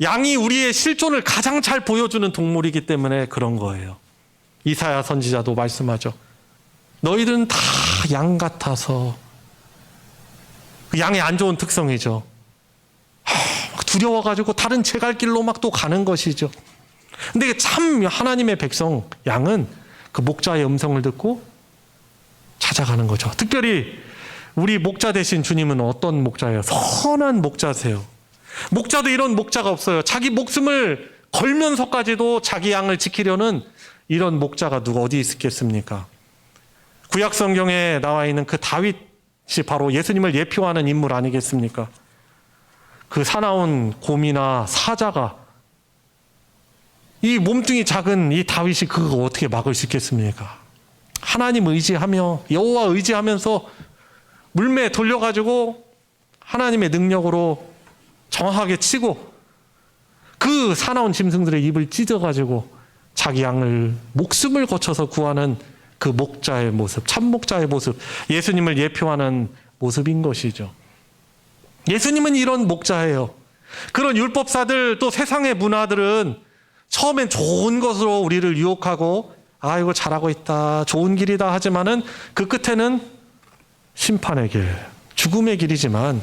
양이 우리의 실존을 가장 잘 보여주는 동물이기 때문에 그런 거예요. 이사야 선지자도 말씀하죠. 너희들은 다 양 같아서. 그 양의 안 좋은 특성이죠. 두려워가지고 다른 제갈 길로 막 또 가는 것이죠. 근데 참 하나님의 백성 양은 그 목자의 음성을 듣고 찾아가는 거죠. 특별히 우리 목자 되신 주님은 어떤 목자예요? 선한 목자세요. 목자도 이런 목자가 없어요. 자기 목숨을 걸면서까지도 자기 양을 지키려는 이런 목자가 누가 어디 있겠습니까? 구약 성경에 나와 있는 그 다윗이 바로 예수님을 예표하는 인물 아니겠습니까? 그 사나운 곰이나 사자가 이 몸뚱이 작은 이 다윗이 그거 어떻게 막을 수 있겠습니까? 하나님 의지하며 여호와 의지하면서 물매 돌려가지고 하나님의 능력으로 정확하게 치고 그 사나운 짐승들의 입을 찢어가지고 자기 양을 목숨을 거쳐서 구하는 그 목자의 모습, 참 목자의 모습, 예수님을 예표하는 모습인 것이죠. 예수님은 이런 목자예요. 그런 율법사들 또 세상의 문화들은 처음엔 좋은 것으로 우리를 유혹하고 이거 잘하고 있다, 좋은 길이다 하지만은 그 끝에는 심판의 길, 죽음의 길이지만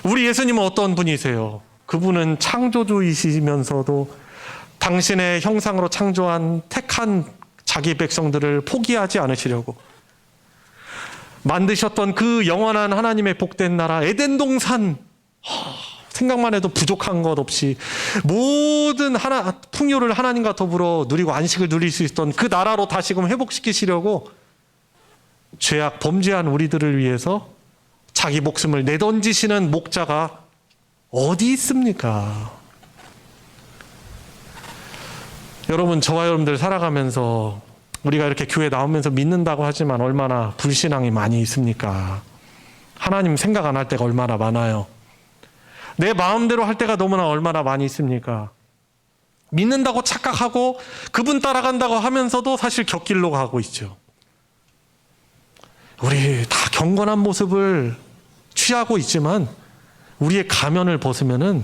우리 예수님은 어떤 분이세요? 그분은 창조주이시면서도 당신의 형상으로 창조한 택한 자기 백성들을 포기하지 않으시려고 만드셨던 그 영원한 하나님의 복된 나라 에덴 동산, 생각만 해도 부족한 것 없이 모든 풍요를 하나님과 더불어 누리고 안식을 누릴 수 있었던 그 나라로 다시금 회복시키시려고 죄악 범죄한 우리들을 위해서 자기 목숨을 내던지시는 목자가 어디 있습니까? 여러분, 저와 여러분들 살아가면서 우리가 이렇게 교회 나오면서 믿는다고 하지만 얼마나 불신앙이 많이 있습니까? 하나님 생각 안 할 때가 얼마나 많아요. 내 마음대로 할 때가 너무나 얼마나 많이 있습니까? 믿는다고 착각하고 그분 따라간다고 하면서도 사실 곁길로 가고 있죠. 우리 다 경건한 모습을 취하고 있지만 우리의 가면을 벗으면은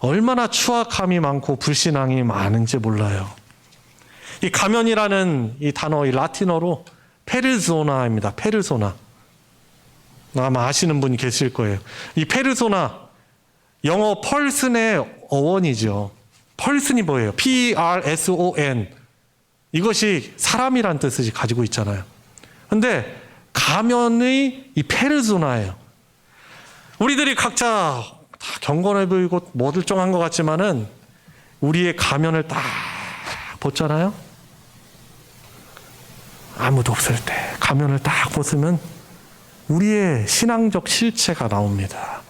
얼마나 추악함이 많고 불신앙이 많은지 몰라요. 이 가면이라는 이 단어, 이 라틴어로 페르소나입니다. 페르소나. 아마 아시는 분이 계실 거예요. 이 페르소나, 영어 펄슨의 어원이죠. 펄슨이 뭐예요? P-R-S-O-N. 이것이 사람이란 뜻을 가지고 있잖아요. 근데 가면의 이 페르소나예요. 우리들이 각자 다 경건해 보이고 멀쩡한 것 같지만은 우리의 가면을 딱 벗잖아요. 아무도 없을 때 가면을 딱 벗으면 우리의 신앙적 실체가 나옵니다.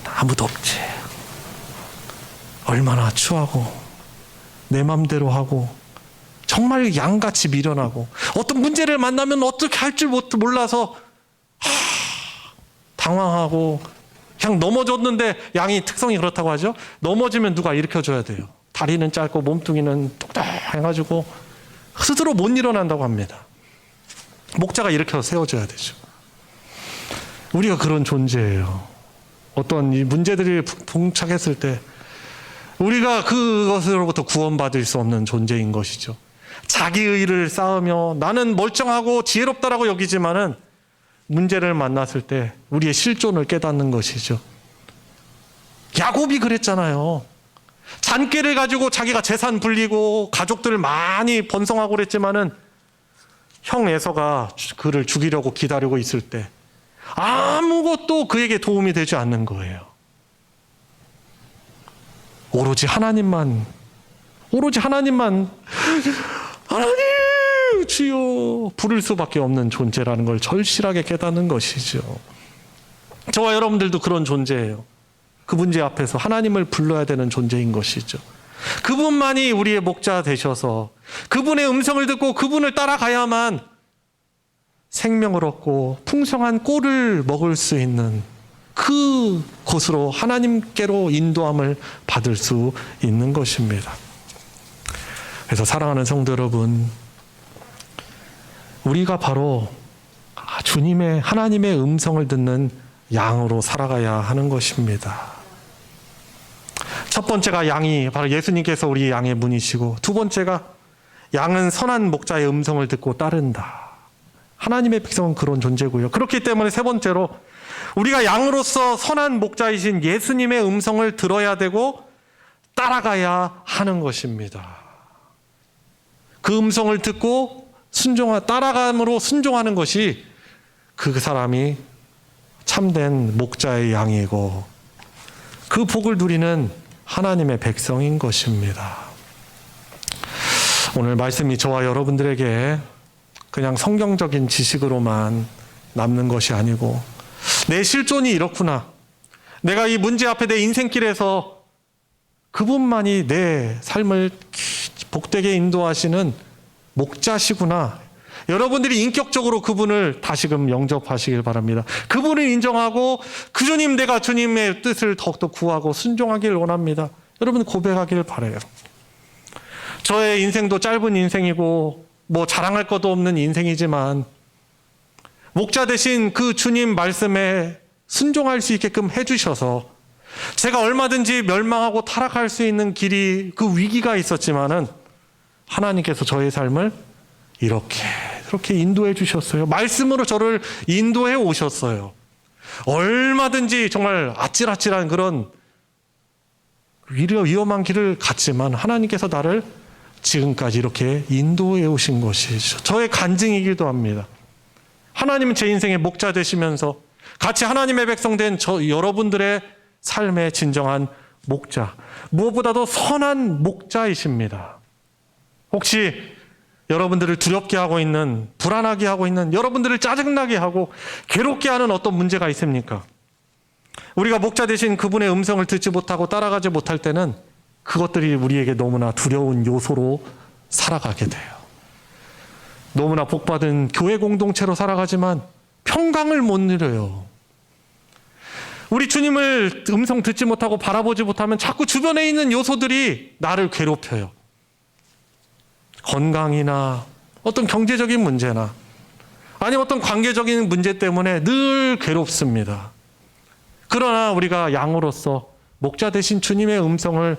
아무도 없지. 얼마나 추하고 내 맘대로 하고 정말 양같이 미련하고 어떤 문제를 만나면 어떻게 할 줄 몰라서 당황하고 그냥 넘어졌는데, 양이 특성이 그렇다고 하죠. 넘어지면 누가 일으켜줘야 돼요. 다리는 짧고 몸뚱이는 똑똑해가지고 스스로 못 일어난다고 합니다. 목자가 일으켜 세워줘야 되죠. 우리가 그런 존재예요. 어떤 이 문제들이 봉착했을 때 우리가 그것으로부터 구원받을 수 없는 존재인 것이죠. 자기의를 쌓으며 나는 멀쩡하고 지혜롭다라고 여기지만은 문제를 만났을 때 우리의 실존을 깨닫는 것이죠. 야곱이 그랬잖아요. 잔꾀를 가지고 자기가 재산 불리고 가족들을 많이 번성하고 그랬지만은 형 에서가 그를 죽이려고 기다리고 있을 때 아무것도 그에게 도움이 되지 않는 거예요. 오로지 하나님만 하나님 주여 부를 수밖에 없는 존재라는 걸 절실하게 깨닫는 것이죠. 저와 여러분들도 그런 존재예요. 그 문제 앞에서 하나님을 불러야 되는 존재인 것이죠. 그분만이 우리의 목자 되셔서 그분의 음성을 듣고 그분을 따라가야만 생명을 얻고 풍성한 꼴을 먹을 수 있는 그 곳으로 하나님께로 인도함을 받을 수 있는 것입니다. 그래서 사랑하는 성도 여러분, 우리가 바로 주님의 하나님의 음성을 듣는 양으로 살아가야 하는 것입니다. 첫 번째가 양이 바로 예수님께서 우리 양의 문이시고, 두 번째가 양은 선한 목자의 음성을 듣고 따른다. 하나님의 백성은 그런 존재고요. 그렇기 때문에 세 번째로 우리가 양으로서 선한 목자이신 예수님의 음성을 들어야 되고 따라가야 하는 것입니다. 그 음성을 듣고 따라감으로 순종하는 것이 그 사람이 참된 목자의 양이고 그 복을 누리는 하나님의 백성인 것입니다. 오늘 말씀이 저와 여러분들에게 그냥 성경적인 지식으로만 남는 것이 아니고 내 실존이 이렇구나. 내가 이 문제 앞에 내 인생길에서 그분만이 내 삶을 복되게 인도하시는 목자시구나. 여러분들이 인격적으로 그분을 다시금 영접하시길 바랍니다. 그분을 인정하고 그 주님, 내가 주님의 뜻을 더욱더 구하고 순종하길 원합니다. 여러분 고백하길 바라요. 저의 인생도 짧은 인생이고 뭐 자랑할 것도 없는 인생이지만 목자 되신 그 주님 말씀에 순종할 수 있게끔 해주셔서 제가 얼마든지 멸망하고 타락할 수 있는 길이 그 위기가 있었지만은 하나님께서 저의 삶을 이렇게 인도해 주셨어요. 말씀으로 저를 인도해 오셨어요. 얼마든지 정말 아찔아찔한 그런 위험한 길을 갔지만 하나님께서 나를 지금까지 이렇게 인도해 오신 것이죠. 저의 간증이기도 합니다. 하나님은 제 인생의 목자 되시면서 같이 하나님의 백성 된 여러분들의 삶의 진정한 목자, 무엇보다도 선한 목자이십니다. 혹시 여러분들을 두렵게 하고 있는, 불안하게 하고 있는, 여러분들을 짜증나게 하고 괴롭게 하는 어떤 문제가 있습니까? 우리가 목자 되신 그분의 음성을 듣지 못하고 따라가지 못할 때는 그것들이 우리에게 너무나 두려운 요소로 살아가게 돼요. 너무나 복받은 교회 공동체로 살아가지만 평강을 못 누려요. 우리 주님을 음성 듣지 못하고 바라보지 못하면 자꾸 주변에 있는 요소들이 나를 괴롭혀요. 건강이나 어떤 경제적인 문제나 아니면 어떤 관계적인 문제 때문에 늘 괴롭습니다. 그러나 우리가 양으로서 목자 되신 주님의 음성을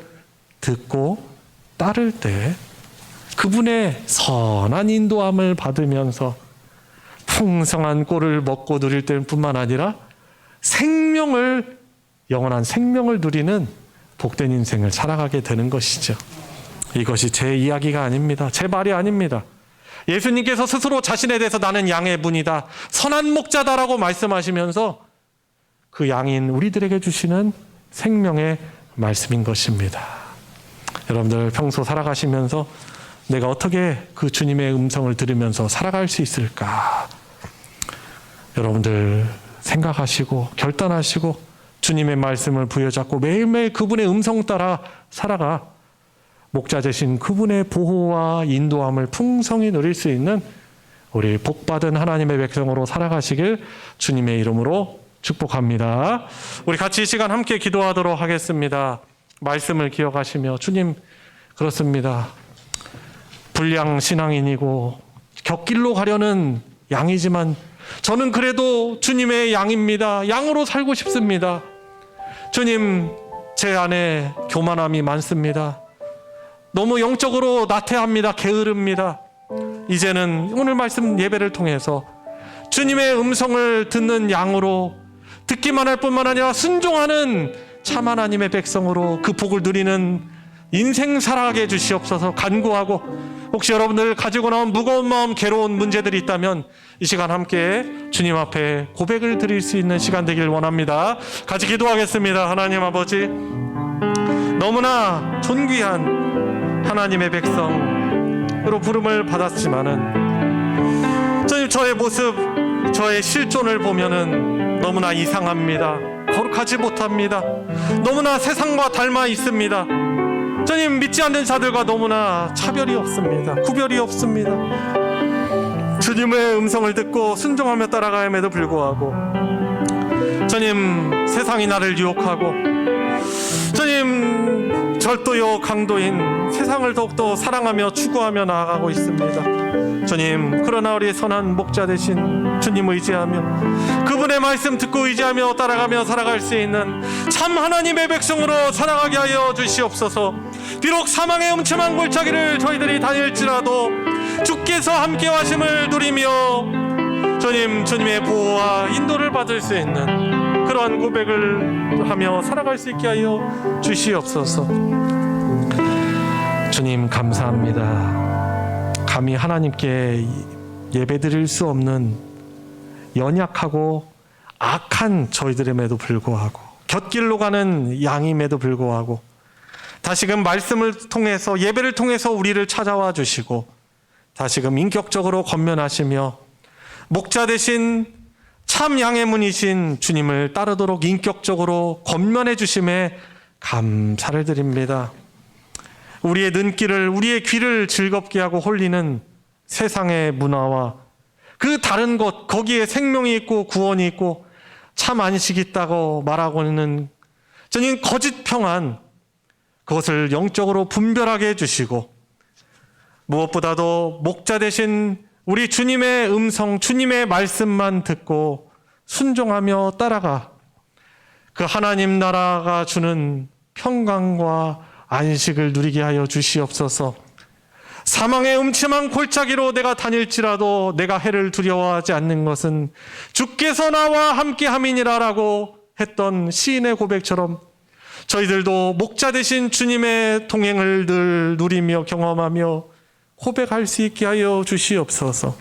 듣고 따를 때 그분의 선한 인도함을 받으면서 풍성한 꼴을 먹고 누릴 때뿐만 아니라 영원한 생명을 누리는 복된 인생을 살아가게 되는 것이죠. 이것이 제 이야기가 아닙니다. 제 말이 아닙니다. 예수님께서 스스로 자신에 대해서 나는 양의 분이다, 선한 목자다라고 말씀하시면서 그 양인 우리들에게 주시는 생명의 말씀인 것입니다. 여러분들 평소 살아가시면서 내가 어떻게 그 주님의 음성을 들으면서 살아갈 수 있을까? 여러분들 생각하시고 결단하시고 주님의 말씀을 부여잡고 매일매일 그분의 음성 따라 살아가 목자 되신 그분의 보호와 인도함을 풍성히 누릴 수 있는 우리 복받은 하나님의 백성으로 살아가시길 주님의 이름으로 축복합니다. 우리 같이 이 시간 함께 기도하도록 하겠습니다. 말씀을 기억하시며 주님, 그렇습니다. 불량 신앙인이고 곁길로 가려는 양이지만 저는 그래도 주님의 양입니다. 양으로 살고 싶습니다. 주님, 제 안에 교만함이 많습니다. 너무 영적으로 나태합니다. 게으릅니다. 이제는 오늘 말씀 예배를 통해서 주님의 음성을 듣는 양으로 듣기만 할 뿐만 아니라 순종하는 참 하나님의 백성으로 그 복을 누리는 인생 살아가게 해주시옵소서. 간구하고 혹시 여러분들 가지고 나온 무거운 마음, 괴로운 문제들이 있다면 이 시간 함께 주님 앞에 고백을 드릴 수 있는 시간 되길 원합니다. 같이 기도하겠습니다. 하나님 아버지, 너무나 존귀한 하나님의 백성으로 부름을 받았지만은 주님, 저의 모습, 저의 실존을 보면은 너무나 이상합니다. 거룩하지 못합니다. 너무나 세상과 닮아 있습니다. 주님, 믿지 않는 자들과 너무나 차별이 없습니다. 구별이 없습니다. 주님의 음성을 듣고 순종하며 따라감에도 불구하고 주님, 세상이 나를 유혹하고 주님, 절도요 강도인 세상을 더욱더 사랑하며 추구하며 나아가고 있습니다. 주님, 그러나 우리 선한 목자 되신 주님 의지하며 그분의 말씀 듣고 의지하며 따라가며 살아갈 수 있는 참 하나님의 백성으로 살아가게 하여 주시옵소서. 비록 사망의 음침한 골짜기를 저희들이 다닐지라도 주께서 함께 하심을 누리며 주님, 주님의 보호와 인도를 받을 수 있는 그러한 고백을 하며 살아갈 수 있게 하여 주시옵소서. 주님, 감사합니다. 감히 하나님께 예배드릴 수 없는 연약하고 악한 저희들임에도 불구하고 곁길로 가는 양임에도 불구하고 다시금 말씀을 통해서 예배를 통해서 우리를 찾아와 주시고 다시금 인격적으로 권면하시며 목자 되신 참 양의 문이신 주님을 따르도록 인격적으로 권면해 주심에 감사를 드립니다. 우리의 눈길을, 우리의 귀를 즐겁게 하고 홀리는 세상의 문화와 그 다른 것, 거기에 생명이 있고 구원이 있고 참 안식이 있다고 말하고 있는 주님 거짓 평안, 그것을 영적으로 분별하게 해주시고 무엇보다도 목자 되신 우리 주님의 음성, 주님의 말씀만 듣고 순종하며 따라가 그 하나님 나라가 주는 평강과 안식을 누리게 하여 주시옵소서. 사망의 음침한 골짜기로 내가 다닐지라도 내가 해를 두려워하지 않는 것은 주께서 나와 함께함이니라라고 했던 시인의 고백처럼 저희들도 목자 되신 주님의 동행을 늘 누리며 경험하며 고백할 수 있게 하여 주시옵소서.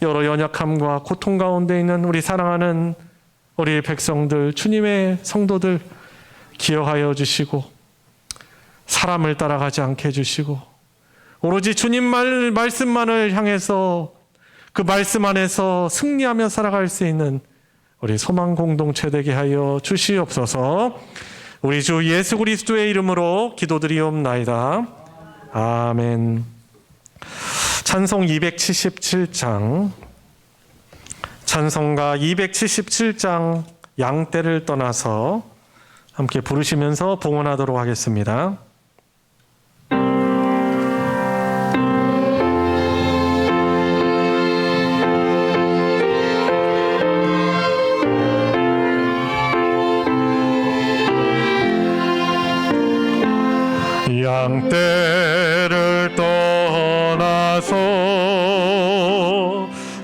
여러 연약함과 고통 가운데 있는 우리 사랑하는 우리 백성들, 주님의 성도들 기억하여 주시고 사람을 따라가지 않게 해주시고 오로지 주님 말씀만을 향해서 그 말씀 안에서 승리하며 살아갈 수 있는 우리 소망 공동체 되게 하여 주시옵소서. 우리 주 예수 그리스도의 이름으로 기도드리옵나이다. 아멘. 찬송 277장, 찬송가 277장 양떼를 떠나서 함께 부르시면서 봉헌하도록 하겠습니다. 양떼를 떠나서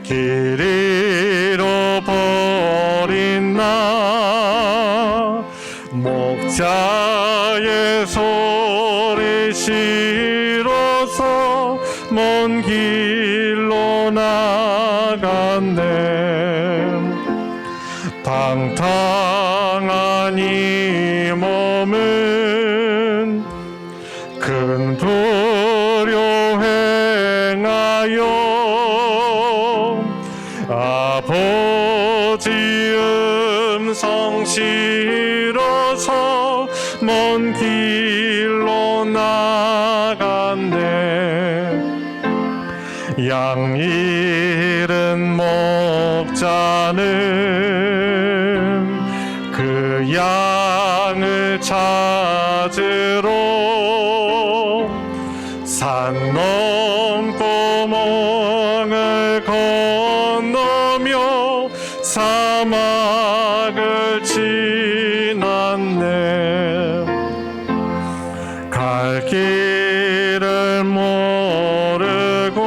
길 잃어버린 나 목자의 소리 싫어서 먼 길로 나갔네. 방탕한 이 몸은 큰 불효 행하여 아버지 음성 싫어서 먼 길로 나갔네. 양 잃은 목자는 그 양을 찾으러 산 넘고 멍을 건너며 사막을 지났네. 갈 길을 모르고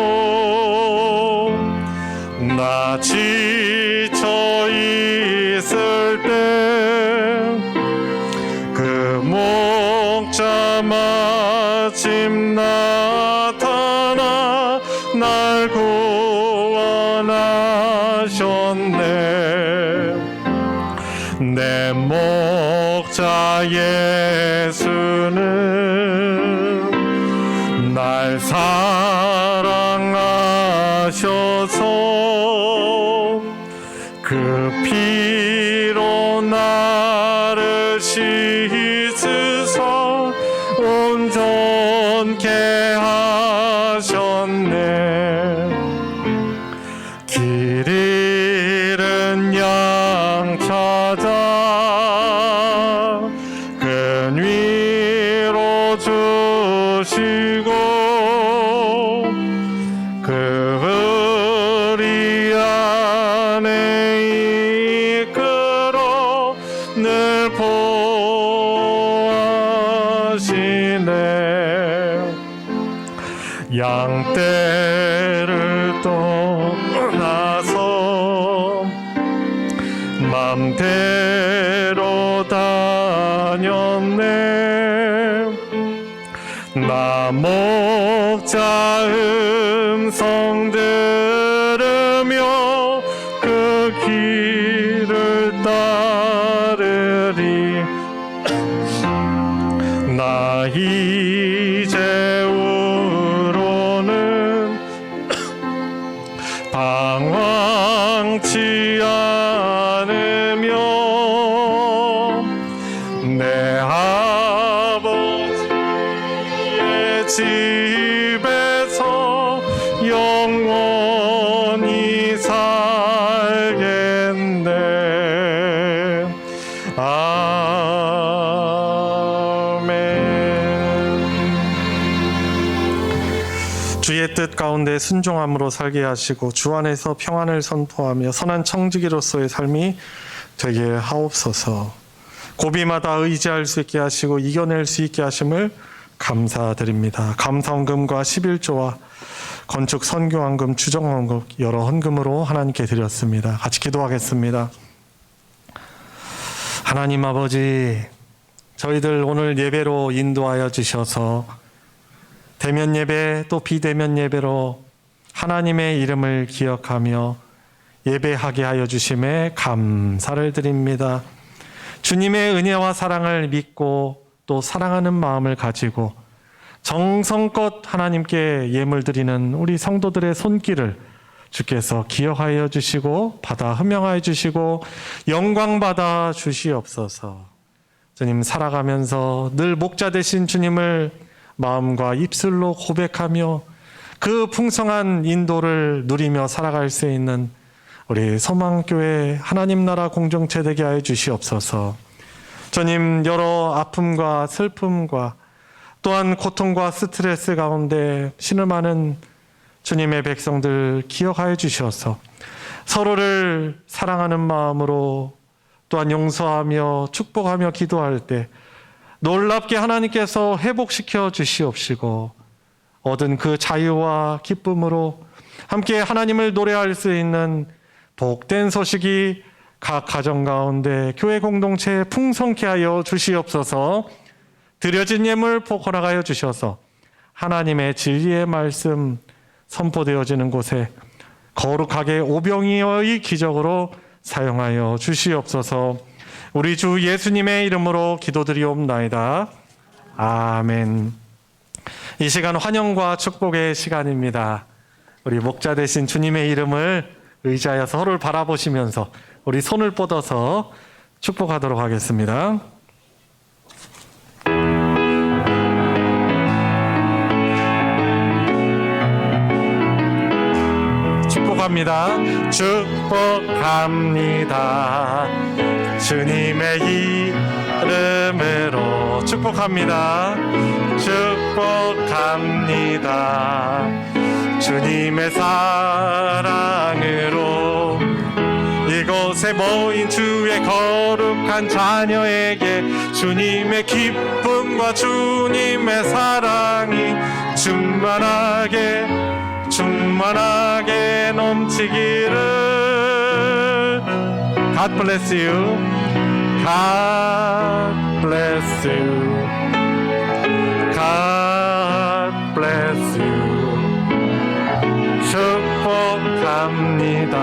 나 지쳐 있을 때 그 목자 마침 나타나 날 구원하셨네. 내 목자 예수는 날 사랑하셔서 그 피로 나를 씻으사 온전케 하셨네. 길 잃은 양 찾아 근 위로 주시고 그 의리 안에 이끌어 늘 보호하시네. 양떼를 떠나서 맘대로 다녔네. 나 목자 음성 들으며 그 길을 따르리. 나 이제 우로는 방황치 않으며 내 아버지의 집에서 영원히 살겠네. 주의 뜻 가운데 순종함으로 살게 하시고 주 안에서 평안을 선포하며 선한 청지기로서의 삶이 되게 하옵소서. 고비마다 의지할 수 있게 하시고 이겨낼 수 있게 하심을 감사드립니다. 감사헌금과 11조와 건축 선교헌금, 추정헌금 여러 헌금으로 하나님께 드렸습니다. 같이 기도하겠습니다. 하나님 아버지, 저희들 오늘 예배로 인도하여 주셔서 대면 예배 또 비대면 예배로 하나님의 이름을 기억하며 예배하게 하여 주심에 감사를 드립니다. 주님의 은혜와 사랑을 믿고 또 사랑하는 마음을 가지고 정성껏 하나님께 예물 드리는 우리 성도들의 손길을 주께서 기억하여 주시고 받아 흠명하여 주시고 영광 받아 주시옵소서. 주님, 살아가면서 늘 목자 되신 주님을 마음과 입술로 고백하며 그 풍성한 인도를 누리며 살아갈 수 있는 우리 소망교회 하나님 나라 공동체 되게 하여 주시옵소서. 주님, 여러 아픔과 슬픔과 또한 고통과 스트레스 가운데 신음하는 주님의 백성들 기억하여 주셔서 서로를 사랑하는 마음으로 또한 용서하며 축복하며 기도할 때 놀랍게 하나님께서 회복시켜 주시옵시고 얻은 그 자유와 기쁨으로 함께 하나님을 노래할 수 있는 복된 소식이 각 가정 가운데 교회 공동체에 풍성케 하여 주시옵소서. 드려진 예물 포커나가여 주셔서 하나님의 진리의 말씀 선포되어지는 곳에 거룩하게 오병이어의 기적으로 사용하여 주시옵소서. 우리 주 예수님의 이름으로 기도드리옵나이다. 아멘. 이 시간 환영과 축복의 시간입니다. 우리 목자 되신 주님의 이름을 의지하여 서로를 바라보시면서 우리 손을 뻗어서 축복하도록 하겠습니다. 축복합니다. 축복합니다. 주님의 이름으로 축복합니다. 축복합니다. 주님의 사랑으로 이곳에 모인 주의 거룩한 자녀에게 주님의 기쁨과 주님의 사랑이 충만하게 넘치기를. God bless you. God bless you. God bless you. 축복합니다.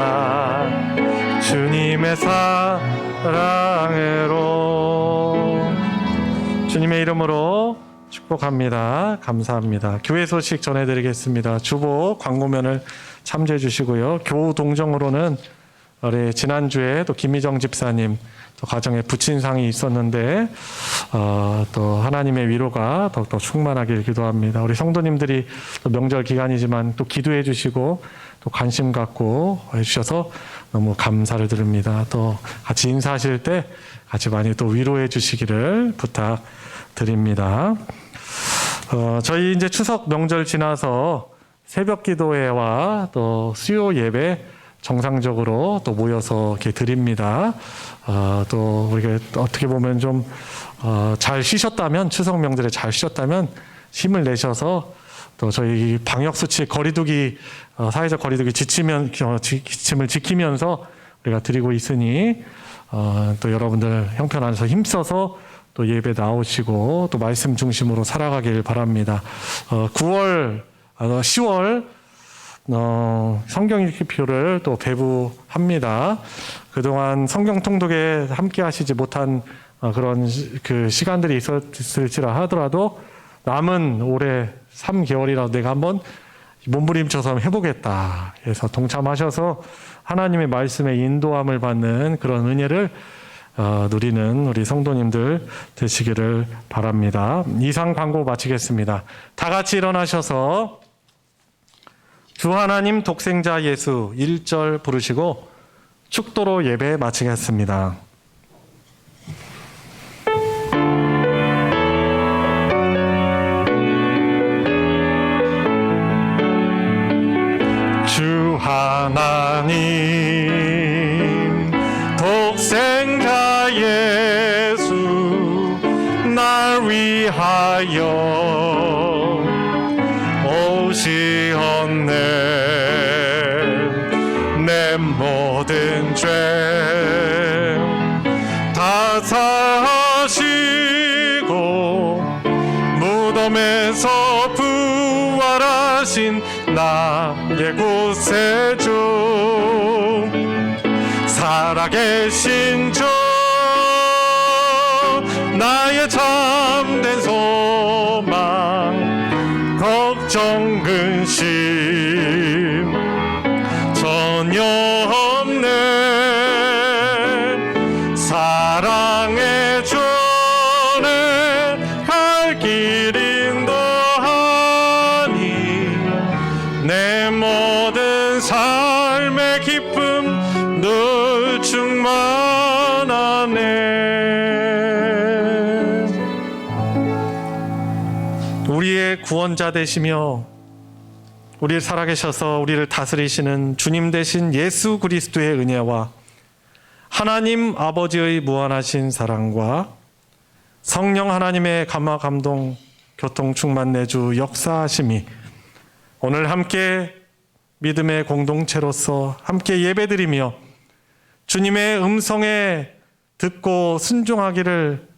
주님의 사랑으로. 주님의 이름으로 축복합니다. 감사합니다. 교회 소식 전해드리겠습니다. 주보 광고면을 참조해 주시고요. 교우 동정으로는 우리 지난주에 또 김희정 집사님 또 가정에 부친상이 있었는데 또 하나님의 위로가 더욱더 충만하길 기도합니다. 우리 성도님들이 또 명절 기간이지만 또 기도해 주시고 또 관심 갖고 해주셔서 너무 감사를 드립니다. 또 같이 인사하실 때 같이 많이 또 위로해 주시기를 부탁드립니다. 저희 이제 추석 명절 지나서 새벽 기도회와 또 수요 예배 정상적으로 또 모여서 이렇게 드립니다. 또 우리가 어떻게 보면 좀 잘 쉬셨다면, 추석 명절에 잘 쉬셨다면 힘을 내셔서 또 저희 방역 수칙 거리두기, 사회적 거리두기 지침을 지키면서 우리가 드리고 있으니 또 여러분들 형편 안에서 힘써서 또 예배 나오시고 또 말씀 중심으로 살아가길 바랍니다. 10월 성경 읽기표를 또 배부합니다. 그동안 성경 통독에 함께 하시지 못한 그런 그 시간들이 있었을지라 하더라도 남은 올해 3개월이라도 내가 한번 몸부림쳐서 해보겠다 해서 동참하셔서 하나님의 말씀에 인도함을 받는 그런 은혜를 누리는 우리 성도님들 되시기를 바랍니다. 이상 광고 마치겠습니다. 다 같이 일어나셔서 주 하나님 독생자 예수 1절 부르시고 축도로 예배 마치겠습니다. 주 하나님 독생자 예수 날 위하여 오시었네. 내 모든 죄 다 사하시고 무덤에서 부활하신 나의 구세주 살아계신 주 나의 참된 소망 걱정 근심 전혀 없네. 사랑의 전에 갈 길 인도하니 내 모든 삶의 기쁨 늘 충만하네. 우리의 구원자 되시며 우리를 살아계셔서 우리를 다스리시는 주님 되신 예수 그리스도의 은혜와 하나님 아버지의 무한하신 사랑과 성령 하나님의 감화 감동 교통 충만 내주 역사하심이 오늘 함께 믿음의 공동체로서 함께 예배드리며 주님의 음성에 듣고 순종하기를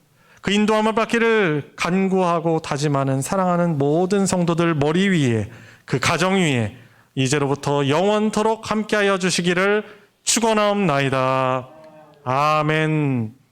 그 인도함을 받기를 간구하고 다짐하는 사랑하는 모든 성도들 머리 위에 그 가정 위에 이제로부터 영원토록 함께하여 주시기를 축원하옵나이다. 아멘.